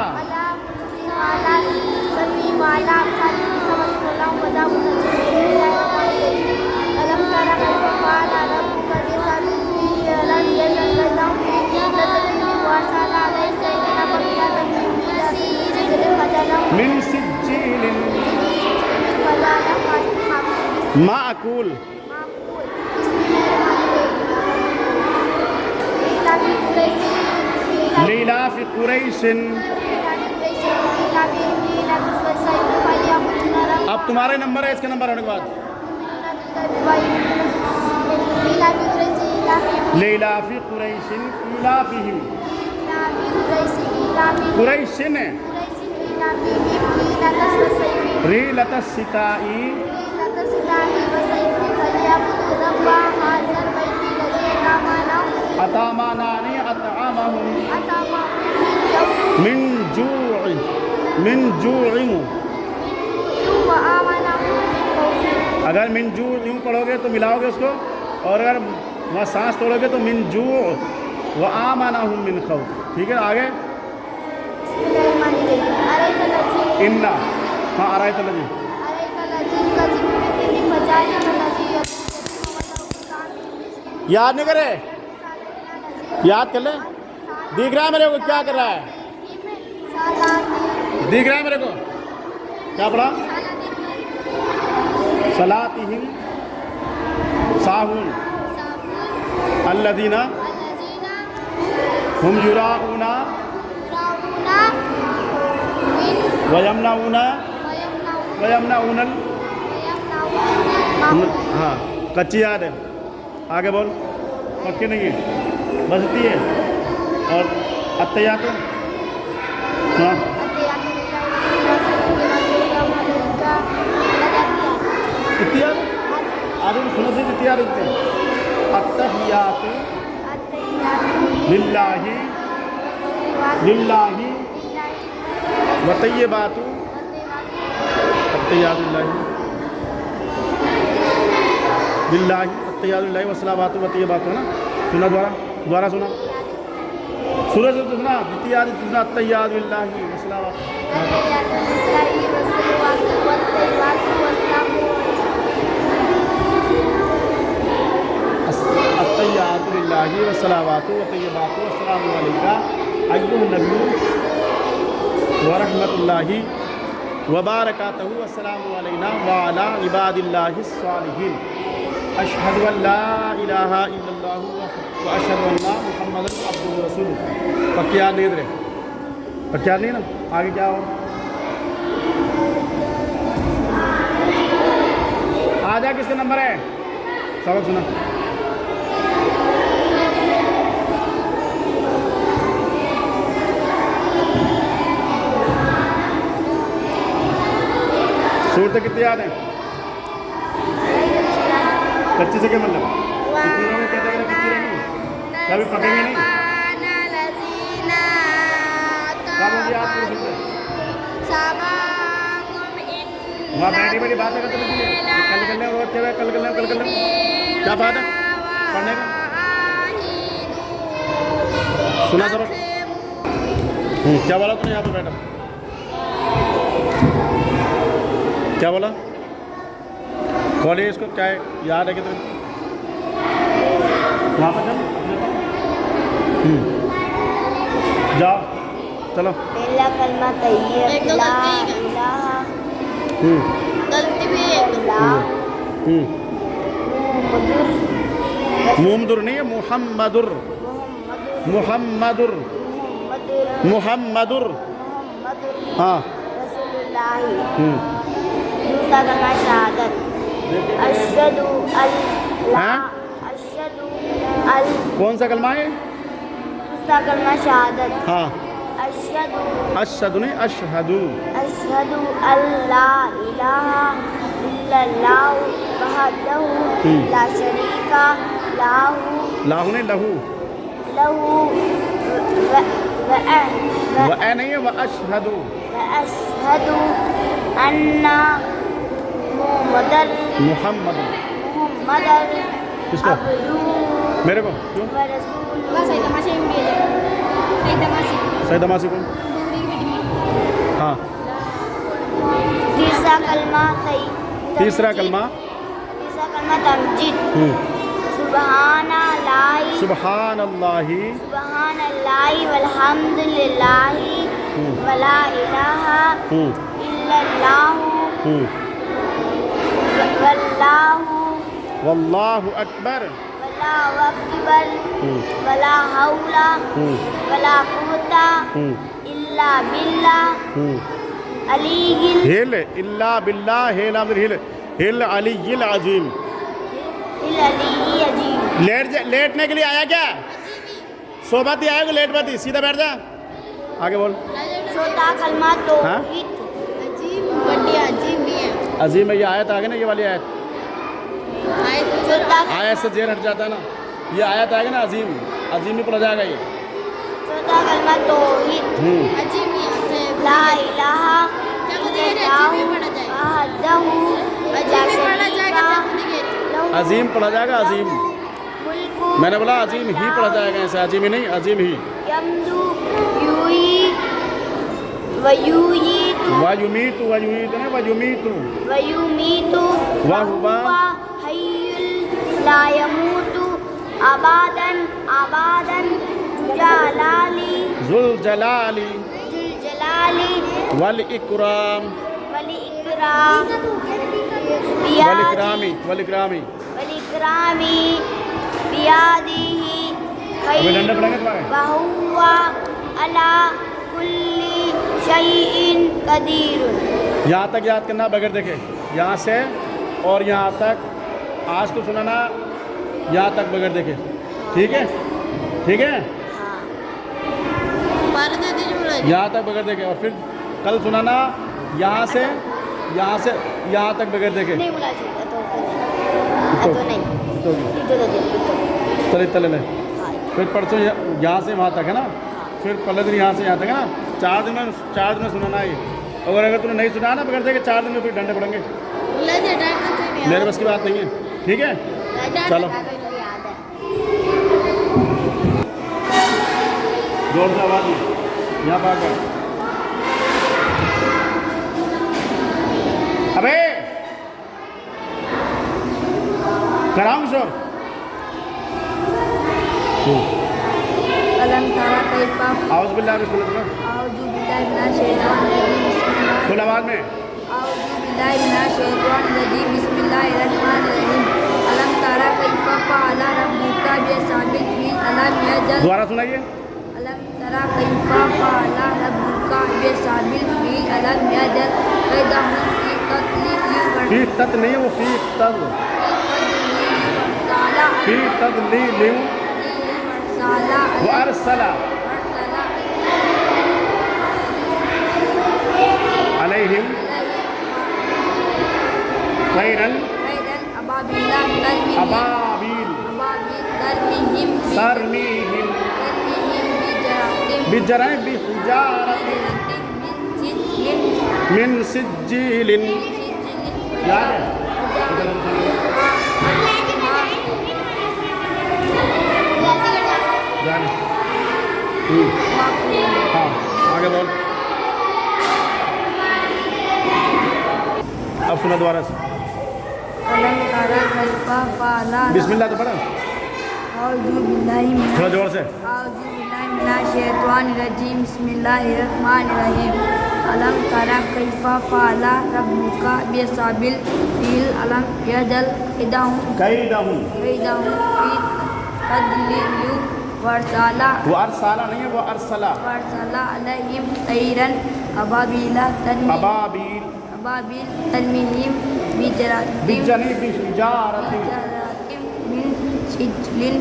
S1: من سجیل معقول لیلاف قریش اب تمہارے نمبر ہے اس کے نمبر ہونے کے بعد لیلاف قریش ایلافہم قریشن ریلۃ الشتاء اطعمنانی اطعمہم من جوع اگر من جوع یوں پڑھو گے تو ملاؤ گے اس کو اور اگر وہاں سانس توڑو گے تو من جوع وآمنہم من خوف ٹھیک ہے آگے انا ہاں ارایت الذی یاد نہیں کرے یاد کر لے دیکھ رہا ہے میرے کو کیا کر رہا ہے دیکھ رہا ہے میرے کو کیا پڑھا صلاتہم ساہون الذین ہم یراؤون ویمنعون ہاں کچی یاد ہے آگے بول پکی نہیں ہے بس اتنی ہے اور التحیات ہاں اتحاد آگے بھی سنو سے اتحاد رکھتے ہیں التحیات للہ وطیبات التحیات للہ التحیات للہ والصلوات وطیبات ہے نا سنا دوبارہ سنا سورہ سے سنا التحیات سنا التحیات للہ والصلوات التحیات للہ والصلوات وطیبات والسلام علیکہ ایھا النبی ورحمۃ اللہ وبرکاتہ السلام علینا وعلی عباد اللہ الصالحین اشہد ان لا الہ الا اللہ و اشہد ان محمد عبدہ ورسولہ. پکی یاد نہیں ادھر پکی یاد نہیں نا. آگے کیا ہو آ جا کس کا نمبر ہے سبق سنا. صورتیں کتنی یاد ہیں؟ کچی سے کیا مطلب؟ کتنی لوگوں کو کہتے ہیں کہ کچی رہنی کبھی پکیں گے نہیں. کب ہوگی آپ کو سنتے وہاں بیٹھی بیٹھی باتیں کرتے رہتی ہے. کل کر لیں روتے ہوئے کل کر لیں کل کر لیں. کیا بات ہے پڑھنے کا؟ سنا سبق کیا بولا تم نے یہاں پہ بیٹھا کیا بولا کھولے اس کو کیا ہے یاد ہے کتنے وہاں پہ جاؤ چلو.
S2: پہلا کلمہ طیب لا الہ غلطی بھی ہے
S1: محمدر نہیں ہے محمدر محمدر محمدر ہاں
S2: رسول اللہ. دوسرا کلمہ شہادت اشہد ال
S1: کون سا کلمہ ہے؟
S2: دوسرا کلمہ شہادت
S1: ہاں
S2: اشہد
S1: اشہد نہیں اشہد
S2: اشہد اللہ الہ الا اللہ وحدہ لا شریک لہ
S1: لاہو نہیں لہو و اے نہیں ہے و اشہد
S2: واشہد ان
S1: محمد کس کو میرے کو کیوں سعید اماسی کو ہاں. تیسرا کلمہ
S2: تمجید سبحان اللہ
S1: سبحان اللہ
S2: والحمد للہ ولا الہ الا اللہ
S1: واللہ اکبر
S2: ولا حول ولا قوة الا باللہ علی
S1: ہل الا باللہ ہل امر ہل ہل علی العظیم.
S2: العلی عظیم.
S1: لیٹنے کے لیے آیا کیا صحبت ہی آیا کو لیٹ بات ہی سیدھا بیٹھ جا. آگے بول.
S2: چوتھا کلمہ توحید عظیم بھی ہے.
S1: عظیم ہے یہ آیت آگے نا یہ والی آیت آیت سے زیر ہٹ جاتا ہے نا یہ آیت آئے گا نا عظیم عظیم بھی پڑھا جائے گا. یہ
S2: چوتھا کلمہ توحید لا الہ وحدہ لا شریک لہ
S1: عظیم پڑھا جائے گا عظیم. میں نے بولا عظیم ہی پڑھا جائے گا ایسے عظیم ہی نہیں عظیم ہی.
S2: یمدو یوئی ویویت
S1: ویمیت ویمیت نہیں ویمیت
S2: ویومیت
S1: وہو
S2: حی لا یموت ابداً جلالی
S1: ذوالجلالی
S2: جلالی
S1: والاکرام
S2: والاکرامی
S1: والاکرامی
S2: بیادہ
S1: ابھی ڈنڈے پڑھیں گے تمہارے
S2: وہو علی کل شیء قدیر.
S1: یہاں تک یاد کرنا بغیر دیکھے یہاں سے اور یہاں تک آج تو سنانا یہاں تک بغیر دیکھے ٹھیک ہے ٹھیک ہے یہاں تک بغیر دیکھے اور پھر کل سنانا یہاں سے یہاں تک بغیر دیکھے.
S2: نہیں بولا تو نہیں
S1: چلے چلے لیں پھر پرسوں یہاں سے وہاں تک ہے نا پھر پہلے دن یہاں سے یہاں تک ہے نا 4 دن میں سنانا ہے. اور اگر تم نے نہیں سنا نا بغیر دیکھے 4 دن میں پھر ڈنڈے پڑیں گے. میرے بس کی بات نہیں ہے ٹھیک ہے چلو زور سے آواز نہیں یہاں پہ آ کر ابے کراؤں شور
S2: الم تارا کیف
S1: اعوذ باللہ بسم اللہ
S2: اعوذ باللہ من الشیطان الرجیم
S1: کھل آواز میں
S2: اعوذ باللہ من الشیطان الرجیم بسم اللہ الرحمن الرحیم الم تارا ترى كيف فعل ربك بأصحاب الفيل ألم يجعل
S1: دوبارہ سنائیے.
S2: ألم ترى كيف فعل ربك بأصحاب الفيل ألم يجعل كيدهم في تضليل
S1: فی تت نہیں وہ فی تد فی تضلیل وارسل علیہم طیرا ابابیل ترمیہم بجرائم بحجارت من سجیل. یاد ہے جانے ہاں آگے بول. اب سنا دوبارہ سے.
S2: ألم ترى كيف فعل
S1: بسم اللہ تو پڑھا
S2: أعوذ بالله من
S1: تھوڑا زور سے.
S2: أعوذ بالله من الشيطان الرجيم بسم الله الرحمن الرحيم ألم ترى كيف فعل ربك بأصحاب الفيل ألم يجعل كيدهم
S1: کیدہم
S2: في تضليل وأرسل
S1: وہ ارسالہ نہیں ہے وہ ارسلہ
S2: عليهم طيرا أبابيل
S1: ابابیل
S2: ترميهم بحجارة
S1: بجنی بحجارت
S2: من سجيل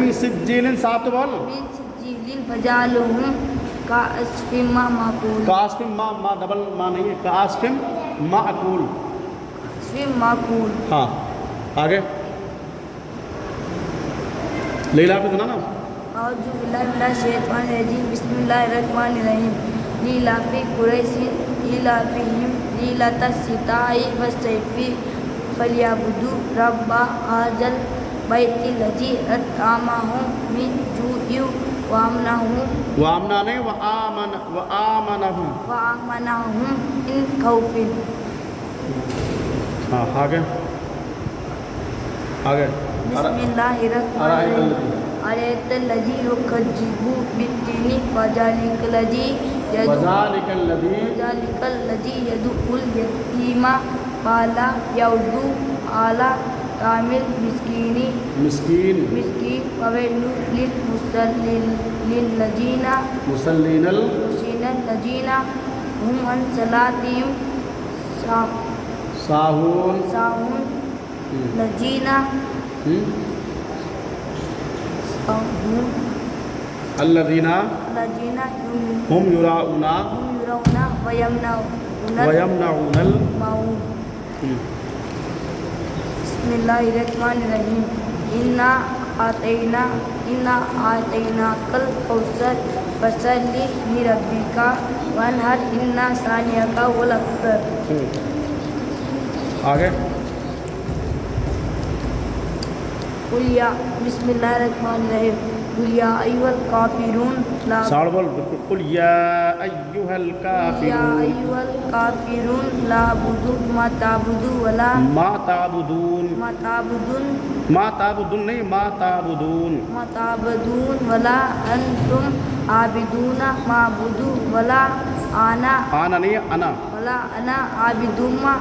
S1: من سجیل. صاحب تو بول.
S2: فجعلهم كعصف مأكول
S1: کاسف ما ڈبل ما نہیں ہے کاسف معقول. ہاں آگے لیلا پہ سنا نا.
S2: أعوذ بالله من الشيطان الرجيم بسم الله الرحمن الرحيم لإيلاف قريش إيلافهم رحلة الشتاء والصيف فليعبدوا رب هذا البيت الذي أطعمهم من جوع وآمنهم
S1: وآمنا نہیں وآمنہم
S2: من خوف.
S1: ہاں آگے آگے.
S2: بسم الله الرحمن الرحيم أرأيت الذي يكذب بالدين فذلك الذي
S1: وذلك
S2: يدعو اليتيم ولا يحض على طعام المسكين فويل للذين
S1: مسلین
S2: الذين هم عن صلاتهم
S1: ساہون
S2: ساهون الذين
S1: الذین هم یراؤون ویمنعون
S2: الماعون. بسم الله الرحمن الرحيم إنا أعطيناك الكوثر فصل لربك وانحر إن شانئك هو الأبتر.
S1: آگے
S2: قل يا بسم الله الرحمن الرحيم قل يا أيها الكافرون لا
S1: ساڑ بول بالکل. قل یا ایہا
S2: يا
S1: الکافرون
S2: أيها الكافرون لا أعبد ما تعبدون ولا
S1: ما تعبدون نہیں ما تعبدون
S2: ولا أنتم عابدون ما أعبد ولا أنا
S1: نہیں انا
S2: ولا أنا عابد ما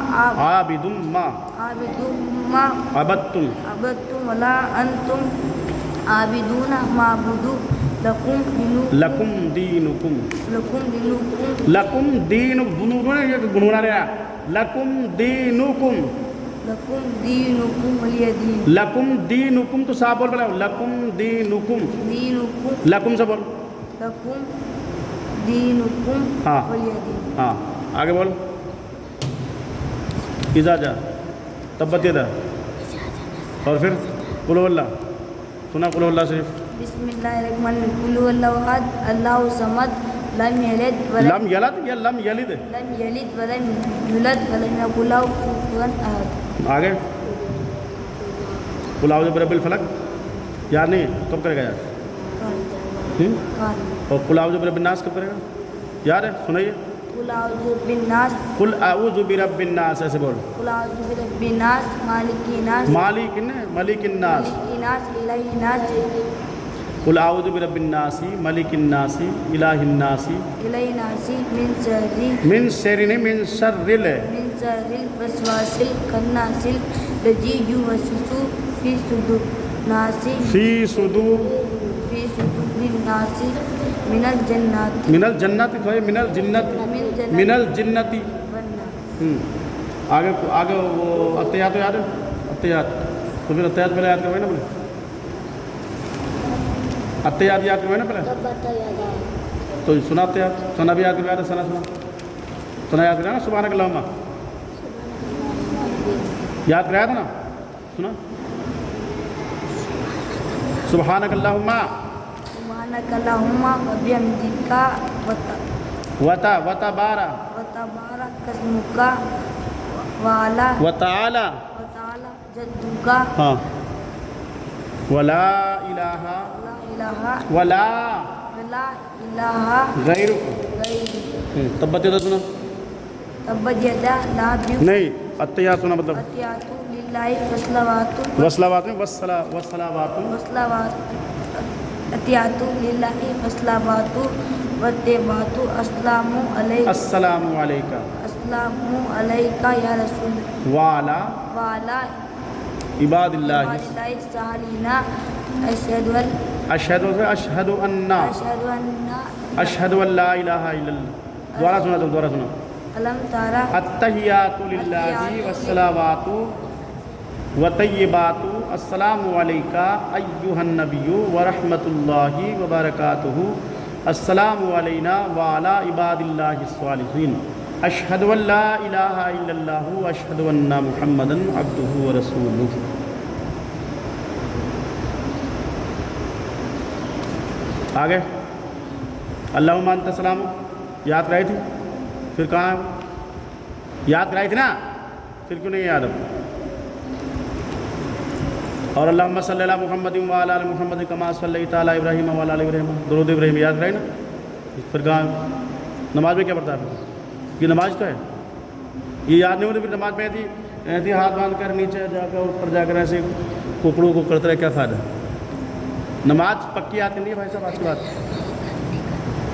S1: عبدتم
S2: عبدتم ولا أنتم عابدون ما أعبد لكم دينكم ولي دين.
S1: لکم دینکم تو صاحب بول پڑا. لکم دینکم لکم سے بول.
S2: لكم دينكم
S1: ہاں
S2: ولي دين.
S1: ہاں آگے بول. اذا جا تبت یدا اور پھر قل هو اللہ. سنا قل هو اللہ صرف.
S2: بسم الله الرحمن الرحيم قل هو الله أحد الله الصمد لم يلد
S1: لم یلد یا لم یلد.
S2: ولم يولد ولم يكن له كفوا أحد.
S1: آگے قل اعوذ برب الفلق یاد نہیں کب کرے گا یار. اور قل اعوذ برب الناس کب کرے گا یاد ہے. سنائیے.
S2: قل أعوذ بالناس
S1: قل اعوذ برب الناس ایسے بول.
S2: قل أعوذ برب الناس مالك الناس
S1: مالک الناس.
S2: إله الناس
S1: قل اعوذ برب الناس ملک الناس الہ الناس
S2: إله الناس
S1: من شر
S2: الوسواس الخناس الذي يوسوس فی صدور ناسی
S1: فی صدور
S2: فی صدور الناس من الجنات
S1: من الجنت تھوڑے من الجنت من الجنتی
S2: والنار۔
S1: آگے آگے وہ اتیات یاد ہے اتیات تو پھر اتیات پہلے یاد کروائے نا پہلے اتیات یاد کروائے نا پہلے تو سنا اتیات سنا بھی یاد کروایا تھا سنا یاد کرایا نا سبحانک اللہم یاد کرایا تھا نا سنا سبحانک اللہم
S2: سبحانک اللہم و بحمدک
S1: وتا بارہ
S2: وتبارک اسمک وعلی
S1: وتعالی
S2: وتعالی جدک
S1: ہاں ولا الہ
S2: لا الہ
S1: ولا
S2: ولا الہ
S1: غیرک
S2: غیرک
S1: تبت یدا سنا
S2: تبت یدا لہب
S1: نہیں اتیات سنا مطلب
S2: اتیات للہ وصلوات
S1: وصلوات میں وصلوات
S2: وصلوات اتیات للہ وصلوات وطیبات السلام علیک
S1: السلام علیکہ
S2: السلام علیکہ یا رسول
S1: وعلا
S2: وعلا
S1: عباد اللہ
S2: الصالحین اشہد ان
S1: اشہد ان
S2: اشہد ان
S1: اشہد ان لا الہ الا اللہ دوبارہ سنا
S2: علم تارا
S1: التحیات للہ والصلوات وطیبات السلام علیکہ ایہا النبی ورحمۃ اللہ وبرکاتہ السلام علینا وعلی عباد اللہ الصالحین اشہد ان لا الہ الا اللہ واشہد ان محمدا عبدہ ورسولہ آگے اللہم انت السلام یاد کرائی تھی پھر کہاں ہے وہ یاد کرائی تھی نا پھر کیوں نہیں یاد اب اور اللہم صلی اللہ محمد وعلی آل محمد کما صلیت علی ابراہیم وعلی آل ابراہیم درود ابراہیم یاد کرائی نا پھر کہاں نماز میں کیا پڑھتا ہے یہ نماز تو ہے یہ یاد نہیں ہوتی پھر نماز میں ایسی ہاتھ باندھ کر نیچے جا کر اوپر جا کر ایسے ککڑوں کو کرتے رہے کیا فائدہ نماز پکی آتی نہیں ہے بھائی صاحب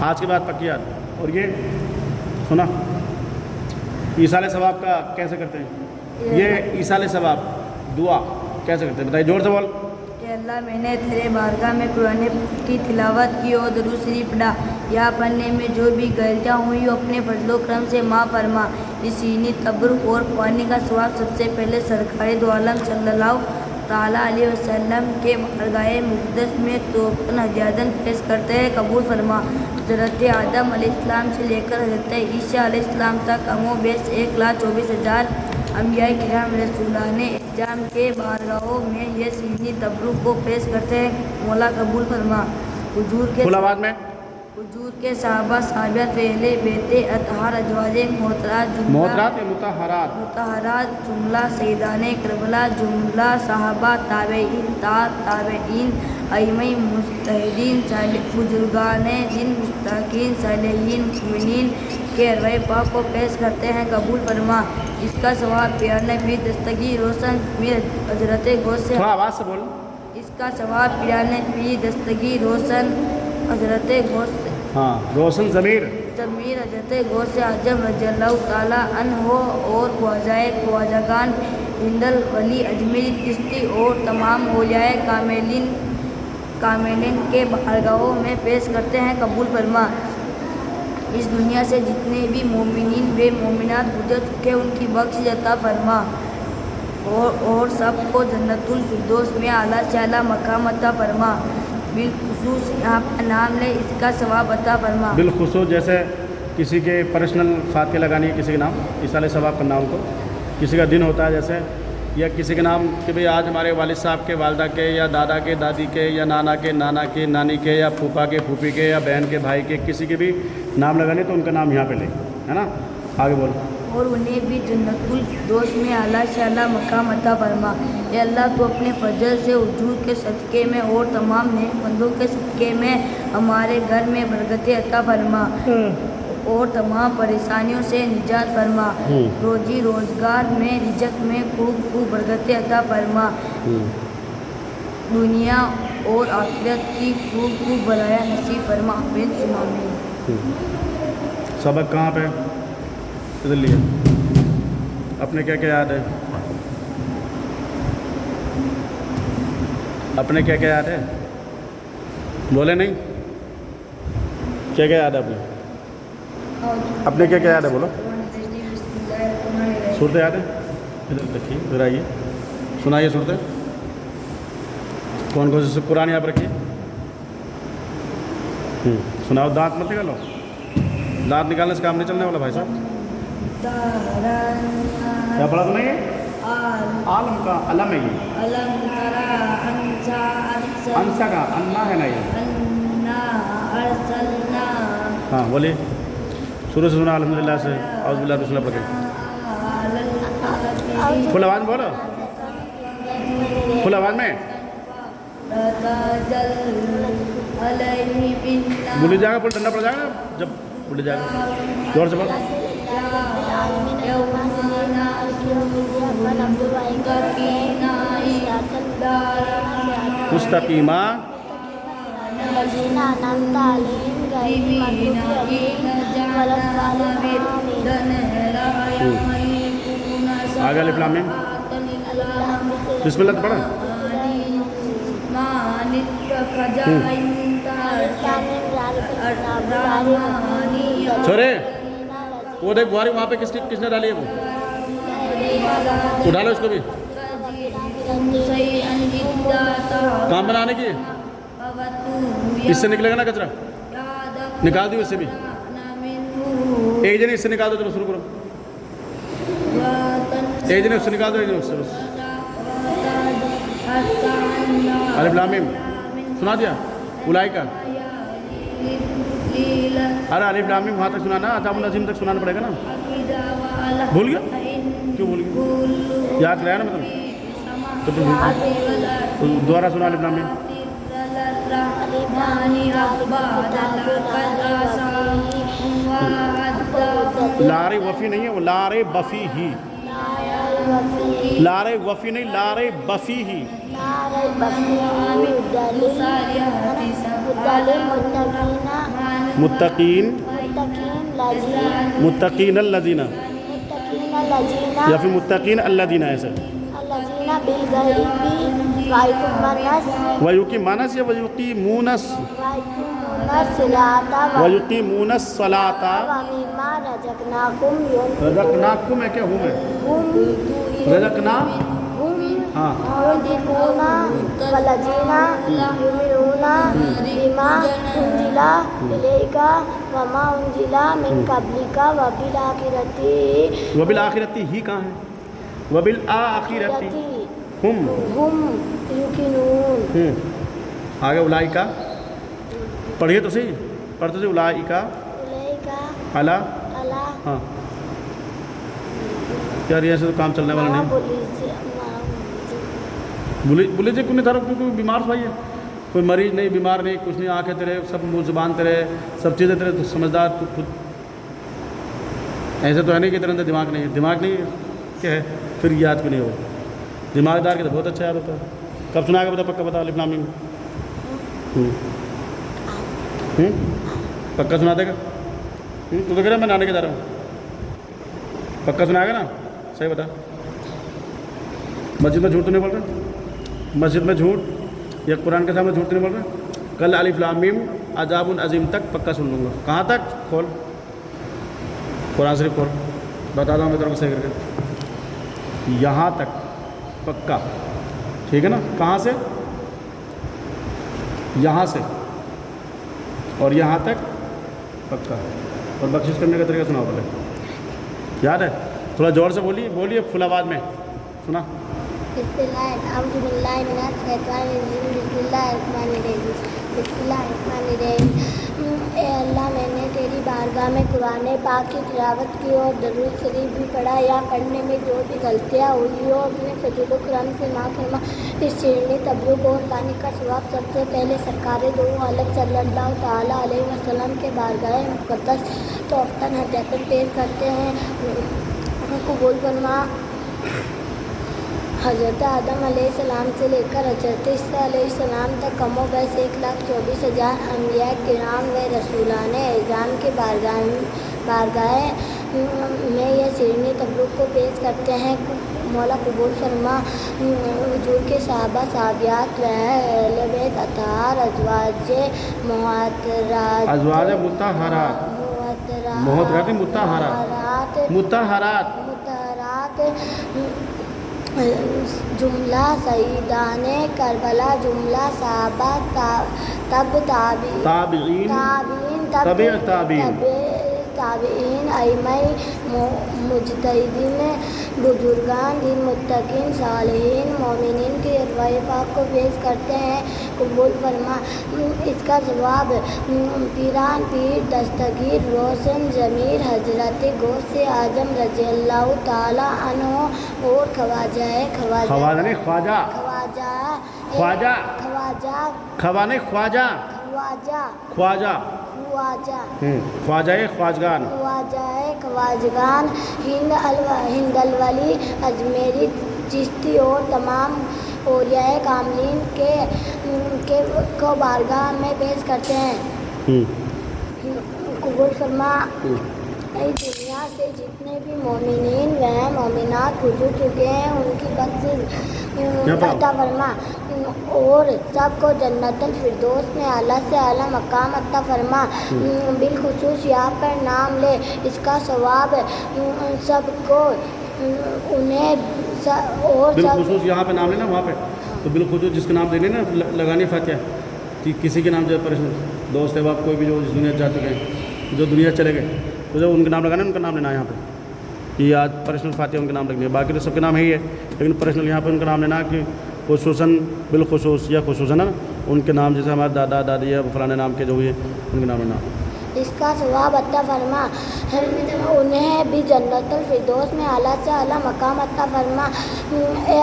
S1: آج کی بات پکی آتی اور یہ سنا ایصال ثواب کا کیسے کرتے ہیں یہ ایصال ثواب دعا کیسے کرتے ہیں بتائیے زور سے بول
S2: کہ اللہ میں نے تیرے بارگاہ میں قرآن کی تلاوت کی اور درود شریف پڑھا یا پڑھنے میں جو بھی غلطیاں ہوئی اپنے فضل و کرم سے معاف فرما اسینی تبرک اور پانی کا ثواب سب سے پہلے سرکار دو عالم صلی اللہ تعالیٰ علیہ وسلم کے بارگاہ مقدس میں توقن ہدیاتن پیش کرتے ہیں قبول فرما حضرت آدم علیہ السلام سے لے کر حضرت عیسیٰ علیہ السلام تک کم و بیش 1,24,000 انبیاء کرام رسولان اعظام کے بارگاہوں میں یہ سینی تبرک کو پیش کرتے ہیں مولا قبول فرما حضور کے صحابہ صحابیات پہلے بیت اطہار ازواج محترات مطہرات جملہ سیدان کربلا جملہ صحابہ تابعین تابعین ائمہ مجتہدین بزرگان دین متقین صالحین مومنین کے ارواح پاک کو پیش کرتے ہیں قبول فرما اس کا ثواب پیار نبی دستگی روشن میر حضرت غوث
S1: تھوڑا آواز سے بول
S2: اس کا ثواب پیار نبی دستگی روشن حضرت غوث
S1: روشن ضمیر
S2: حضرت غوث اعظم رضی اللہ تعالیٰ عنہ اور خواجگان ہندل ولی اجمیری چشتی اور تمام اولیاء کاملین کے بارگاہوں میں پیش کرتے ہیں قبول فرما اس دنیا سے جتنے بھی مومنین بے مومنات گزر چکے ان کی بخش عطا فرما اور سب کو جنت الفردوس میں اعلیٰ سے اعلیٰ مقام عطا فرما بالخصوص یہاں پر نام لے اس کا ثواب عطا فرما
S1: بالخصوص جیسے کسی کے پرسنل فاتحہ لگانی ہے کسی کے نام ایصال ثواب کرنا ان کو کسی کا دن ہوتا ہے جیسے یا کسی کے نام کہ بھئی آج ہمارے والد صاحب کے والدہ کے یا دادا کے دادی کے یا نانا کے نانا کے نانی کے یا پھوپھا کے پھوپھی کے یا بہن کے بھائی کے کسی کے بھی نام لگانے تو ان کا نام یہاں پہ لیں ہے نا آگے بول
S2: اور انہیں بھی جنت الفردوس میں اعلیٰ سے اعلیٰ مقام عطا فرما اے اللہ تو اپنے فضل سے وجود کے صدقے میں اور تمام نیک بندوں کے صدقے میں ہمارے گھر میں برکت عطا فرما اور تمام پریشانیوں سے نجات فرما روزی روزگار میں رزق میں خوب برکت عطا فرما دنیا اور آخرت کی خوب بلایا نصیب فرما آمین
S1: سبق کہاں پہ ادھر لیے اپنے کیا یاد ہے اپنے کیا کیا یاد ہے؟ بولے نہیں؟ کیا کیا یاد ہے اپنے کیا کیا یاد ہے بولو؟ صورتیں یاد ہیں؟ ادھر دیکھیے، ادھر آئیے، سنائیے صورتیں، کون کون سی قرآن یہاں پر رکھیے، سناؤ، دانت مت نکالو، دانت نکالنے سے کام نہیں چلنے والا بھائی صاحب۔ کیا پڑھا تم نے یہ؟ عالم کا علم ہے یہ، انسا کا انا ہے نا یہ، ہاں بولیے شروع سے سنا الحمدللہ سے، اعوذ باللہ بسم اللہ پڑھ کے فل آواز میں بولو، فل آواز میں بولی جائے گا، پھر ٹھنڈا پڑ جائے گا جب بولی جائے گا، زور سے بولو۔ مستقیمہ آگے الف لام میم، بسم اللہ تو پڑھا، چھوڑے وہ دیکھ بہاری وہاں پہ کس نے ڈالی ہے، وہ ڈالو اس کو بھی، کام بنانے کی، اس سے نکلے گا نا کچرا، نکال دیو اس سے بھی، ایک جنے اس سے نکال دو، چلو شروع کرو، ایک جنے اس سے نکال دو، ایک جنے اس سے، بس الف لام میم سنا دیا، اولئک، ارے الف لام میم وہاں تک سنانا، عذاب العظیم تک سنانا پڑے گا نا، بھول گیا؟ کیوں بھول گیا؟ یاد رہا نا مطلب، تو دوبارہ سنا الف لام میم، لارے وفی نہیں ہے، وہ لارے بفی ہی، لارے وفی نہیں، لارے بفی ہی، متقین متقین الذین، یا پھر متقین الذین، ایسے ویقیمون یا ویقیمون ویقیمون الصلاۃ، رزقناکم ہے کیا، ہوں ہے رزقنا، ہاں
S2: والذین یؤمنون بما انزل الیک وما انزل من قبلک
S1: وبالآخرۃ ہی کہاں ہے، وبالآخرۃ ہم
S2: یوقنون،
S1: آگے اولئک، پڑھیے تو صحیح، پڑھتے تھے اولئک علی، ہاں یار یہ ایسے تو کام چلنے والا نہیں، بولے جی کوئی نہیں تھا، کوئی بیمار بھائی ہے، کوئی مریض نہیں، بیمار نہیں، کچھ نہیں، آنکھیں تیرے سب، منہ زبان تیرے سب چیزیں تیرے، تو سمجھدار تو خود، ایسے تو ہے نہیں کہ تیرے اندر دماغ نہیں ہے، دماغ نہیں ہے کیا ہے، پھر یاد کیوں نہیں ہو، دماغ دار کے تو بہت اچھا یاد ہوتا ہے، کب سنا کے بتا، پکا بتا الف لام میم، پکا سنا دے گا، تو کہہ رہا میں نانے کے جا رہا ہوں، پکا سنا گا نا، صحیح بتا، مسجد میں جھوٹ تو نہیں بول رہے، مسجد میں جھوٹ یا قرآن کے سامنے جھوٹ تو نہیں بول رہے، کل الف لام میم عذاب عظیم تک پکا سن لوں گا، کہاں تک، کھول قرآن شریف کھول، بتا دوں میں تیرے کو صحیح کر کے، یہاں تک پکا، ٹھیک ہے نا، کہاں سے، یہاں سے اور یہاں تک پکا، اور بخشش کرنے کا طریقہ سنا پہلے، یاد ہے، تھوڑا زور سے بولیے فل آواز میں، سنا،
S2: بسم اللہ، اعوذ باللہ من الشیطان الرجیم، بسم اللہ الرحمن الرحیم، بسم اللہ الرحمن الرحیم، اے اللہ میں نے تیری بارگاہ میں قرآن پاک کی تلاوت کی اور درود شریف بھی پڑھا، یا پڑھنے میں جو بھی غلطیاں ہوئی ہو اپنے فضل و کرم سے معاف فرما، اس شیرنی تبلیغ اور پانی کا ثواب سب سے پہلے سرکار دو عالم صلی اللہ تعالیٰ علیہ وسلم کے بارگاہ مقدس توفتاً ہدایت پیش کرتے ہیں، قبول فرما۔ حضرت آدم علیہ السلام سے لے کر حضرت عیسیٰ علیہ السلام تک کم و بیش 1,24,000 انبیاء کرام و رسولان اعظام کے بارگاہ میں یہ شیرینی تبرک کو پیش کرتے ہیں۔ مولا قبول فرما۔ حضور کے صحابہ صحابیات و اہل بیت اطہار ازواج مطہرات جملہ سیدان کربلا، جملہ صحابہ، تب تابعین، ائمہ مجتہدین، بزرگان دین، متقین، صالحین، مومنین کی ارواح پاک کو پیش کرتے ہیں۔ قبول فرما۔ اس کا جواب پیران پیر دستگیر روشن ضمیر حضرت غوث اعظم رضی اللہ تعالی عنہ اور خواجگان ہند الولی اجمیری چشتی اور تمام اولیاء کاملین کو بارگاہ میں پیش کرتے ہیں۔ قبول فرما۔ دنیا سے جتنے بھی مومنین و مومنات گزر چکے ہیں ان کی بخشش عطا فرما اور سب کو جنت الفردوس میں اعلیٰ سے اعلیٰ مقام عطا فرما۔ بالخصوص یہاں پر نام لے اس کا ثواب سب کو انہیں اور
S1: بالخصوص یہاں پہ نام لینا وہاں پہ تو بالخصوص جس کا نام دینے نا لگانی فاتحہ کسی کے نام جو پریشان دوست احباب کوئی بھی جو اس دنیا جا چکے ہیں جو دنیا چلے گئے تو جب ان کا نام لگانا ان کا نام لینا یہاں پہ یہ آج پرسنل فاتحہ ان کے نام لگنے ہے، باقی تو سب کے نام ہے ہی ہے لیکن پرسنل یہاں پہ ان کا نام لینا کہ خصوصاً بالخصوص یا خصوصاً ان کے نام جیسے ہمارے دادا دادی یا فلانے نام کے جو ہوئے ان کے نام لینا
S2: اس کا ثواب عطا فرما، انہیں بھی جنت الفردوس میں اعلیٰ سے اعلیٰ مقام عطا فرما۔ اے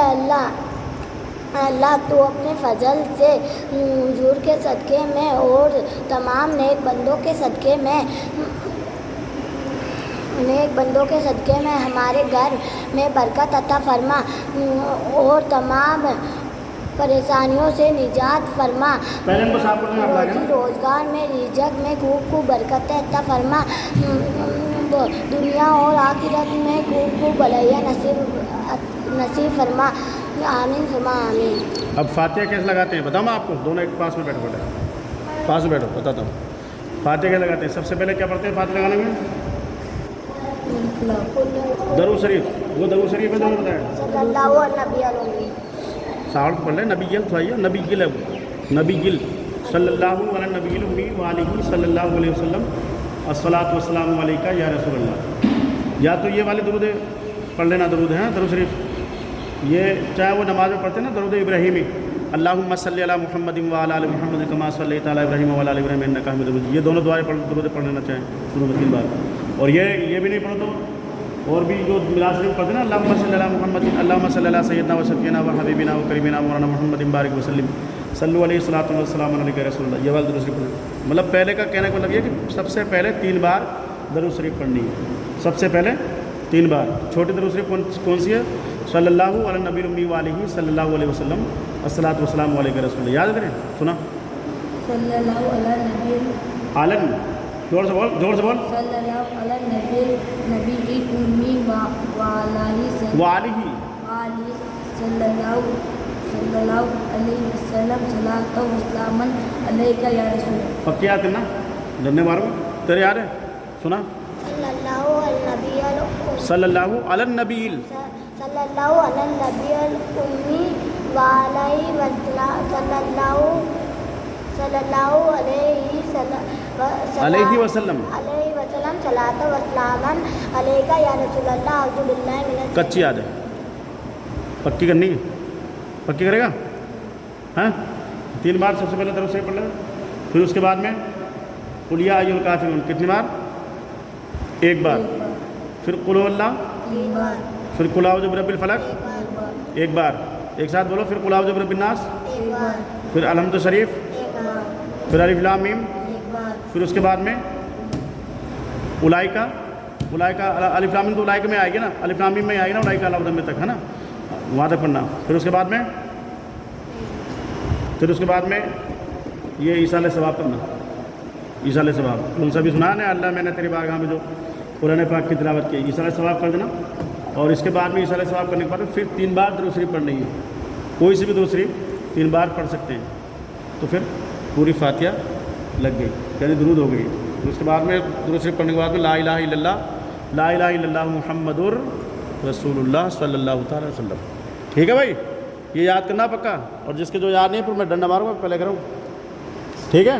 S2: اللہ تو اپنے فضل سے حضور کے صدقے میں اور تمام نیک بندوں کے صدقے میں ہمارے گھر میں برکت عطا فرما اور تمام پریشانیوں سے نجات فرما۔ روزی روزگار میں رزق میں خوب برکت عطا فرما، دنیا اور آخرت میں خوب بھلائیاں نصیب فرما۔ آمین ثم آمین۔
S1: اب فاتحہ کیسے لگاتے ہیں بتاؤں میں آپ کو، دونوں ایک پاس میں بیٹھو بتاتا ہوں۔ فاتحہ کیسے لگاتے ہیں؟ سب سے پہلے کیا پڑھتے ہیں فاتحہ لگانے میں؟ درود شریف، وہ درود شریف ہے جو نے بتایا
S2: صلی اللہ علیہ وسلم
S1: ساڑھ پڑھ لیں، نبی گل تھوڑا نبی گل ہے وہ نبی گل صلی اللہ علیہ نبی الامی وآلہ صلی اللہ علیہ وسلم الصلاۃ والسلام علیکہ یا رسول اللہ۔ یا تو یہ والے درود پڑھ لینا، درود ہیں درود شریف، یہ چاہے وہ نماز میں پڑھتے ہیں نا درود ابراہیمی اللہم صلی علی محمد وعلی آل محمد کما صلیت علی ابراہیم وعلی آل ابراہیم انک حمید مجید، یہ دونوں دعائیں درود پڑھ لینا چاہیں دونوں میں 3 بار۔ اور یہ بھی نہیں پڑھو تو اور بھی جو میراث شریف پڑھتے ہیں نا اللہم صلی علی محمد اللہم صلی علی سیدنا و شفیعنا و حبیبنا و کریمنا مولانا محمد بارک وسلم صلو علیہ الصلاۃ والسلام علیہ رسول اللہ، یہ والا درود شریف پڑھنا۔ مطلب پہلے کا کہنے کا مطلب یہ کہ سب سے پہلے 3 بار درود شریف پڑھنی ہے، سب سے پہلے 3 بار۔ چھوٹی درود شریف کون سی ہے؟ صلی اللہ علی نبی الامی وآلہ صلی اللہ علیہ وسلم الصلاۃ والسلام علیہ رسول اللہ، یاد کریں سنا
S3: صلی اللہ علی نبی
S1: عالم، زور سے بول
S3: صلی اللہ علی نبی الامی
S1: وآلہ
S3: صلی اللہ علیہ وسلم صلاۃ و سلام علیکہ یا رسول اللہ۔
S1: پکی یاد کرنا جننے مارو تیرے یاد ہے سنا
S2: صلی اللہ علیہ نبی
S1: صلی اللہ علی النبی
S2: صلی اللہ علیہ نبی الامی وعلیہ صلی اللہ علیہ
S1: وسلم
S2: صلاۃ و سلام علیکہ یا رسول اللہ۔ اعوذ باللہ من
S1: کچی یاد ہے، پکی کرنی ہے، پکی کرے گا ہاں 3 بار سب سے پہلے درود شریف پڑھ لیں، پھر اس کے بعد میں قل یا ایھا الکافرون کتنی بار؟ 1 بار، پھر قل هو اللہ،
S3: 3 بار،
S1: پھر قل اعوذ برب الفلق 1 بار، ایک ساتھ بولو، پھر قل اعوذ برب الناس، پھر الحمد شریف، پھر الف لام میم، پھر اس کے بعد میں اولئکہ الف لام میم تو اولئکہ میں آئے گی نا، الف لام میم میں آئے گی نا اولئکہ علی ہدی تک ہے نا، وہاں تک پڑھنا۔ پھر اس کے بعد میں یہ ایصال ثواب کرنا، ایصال ثواب کون سا بھی سنا ہے اللہ میں نے تیری بارگاہ میں جو قرآن پاک کی تلاوت کی ایسا ثواب کر دینا، اور اس کے بعد میں ایسا ثواب کرنے کے بعد پھر 3 بار درود شریف پڑھنی ہے، کوئی سی بھی درود شریف 3 بار پڑھ سکتے ہیں، تو پھر پوری فاتحہ لگ گئی، یعنی درود ہو گئی۔ تو اس کے بعد میں درود شریف پڑھنے کے بعد میں لا الہ الا اللہ، لا الہ الا اللہ محمد رسول اللہ صلی اللہ تعالی وسلم۔ ٹھیک ہے بھائی، یہ یاد کرنا پکا، اور جس کے جو یاد نہیں ہے پھر میں ڈنڈا ماروں گا، پہلے کروں، ٹھیک ہے۔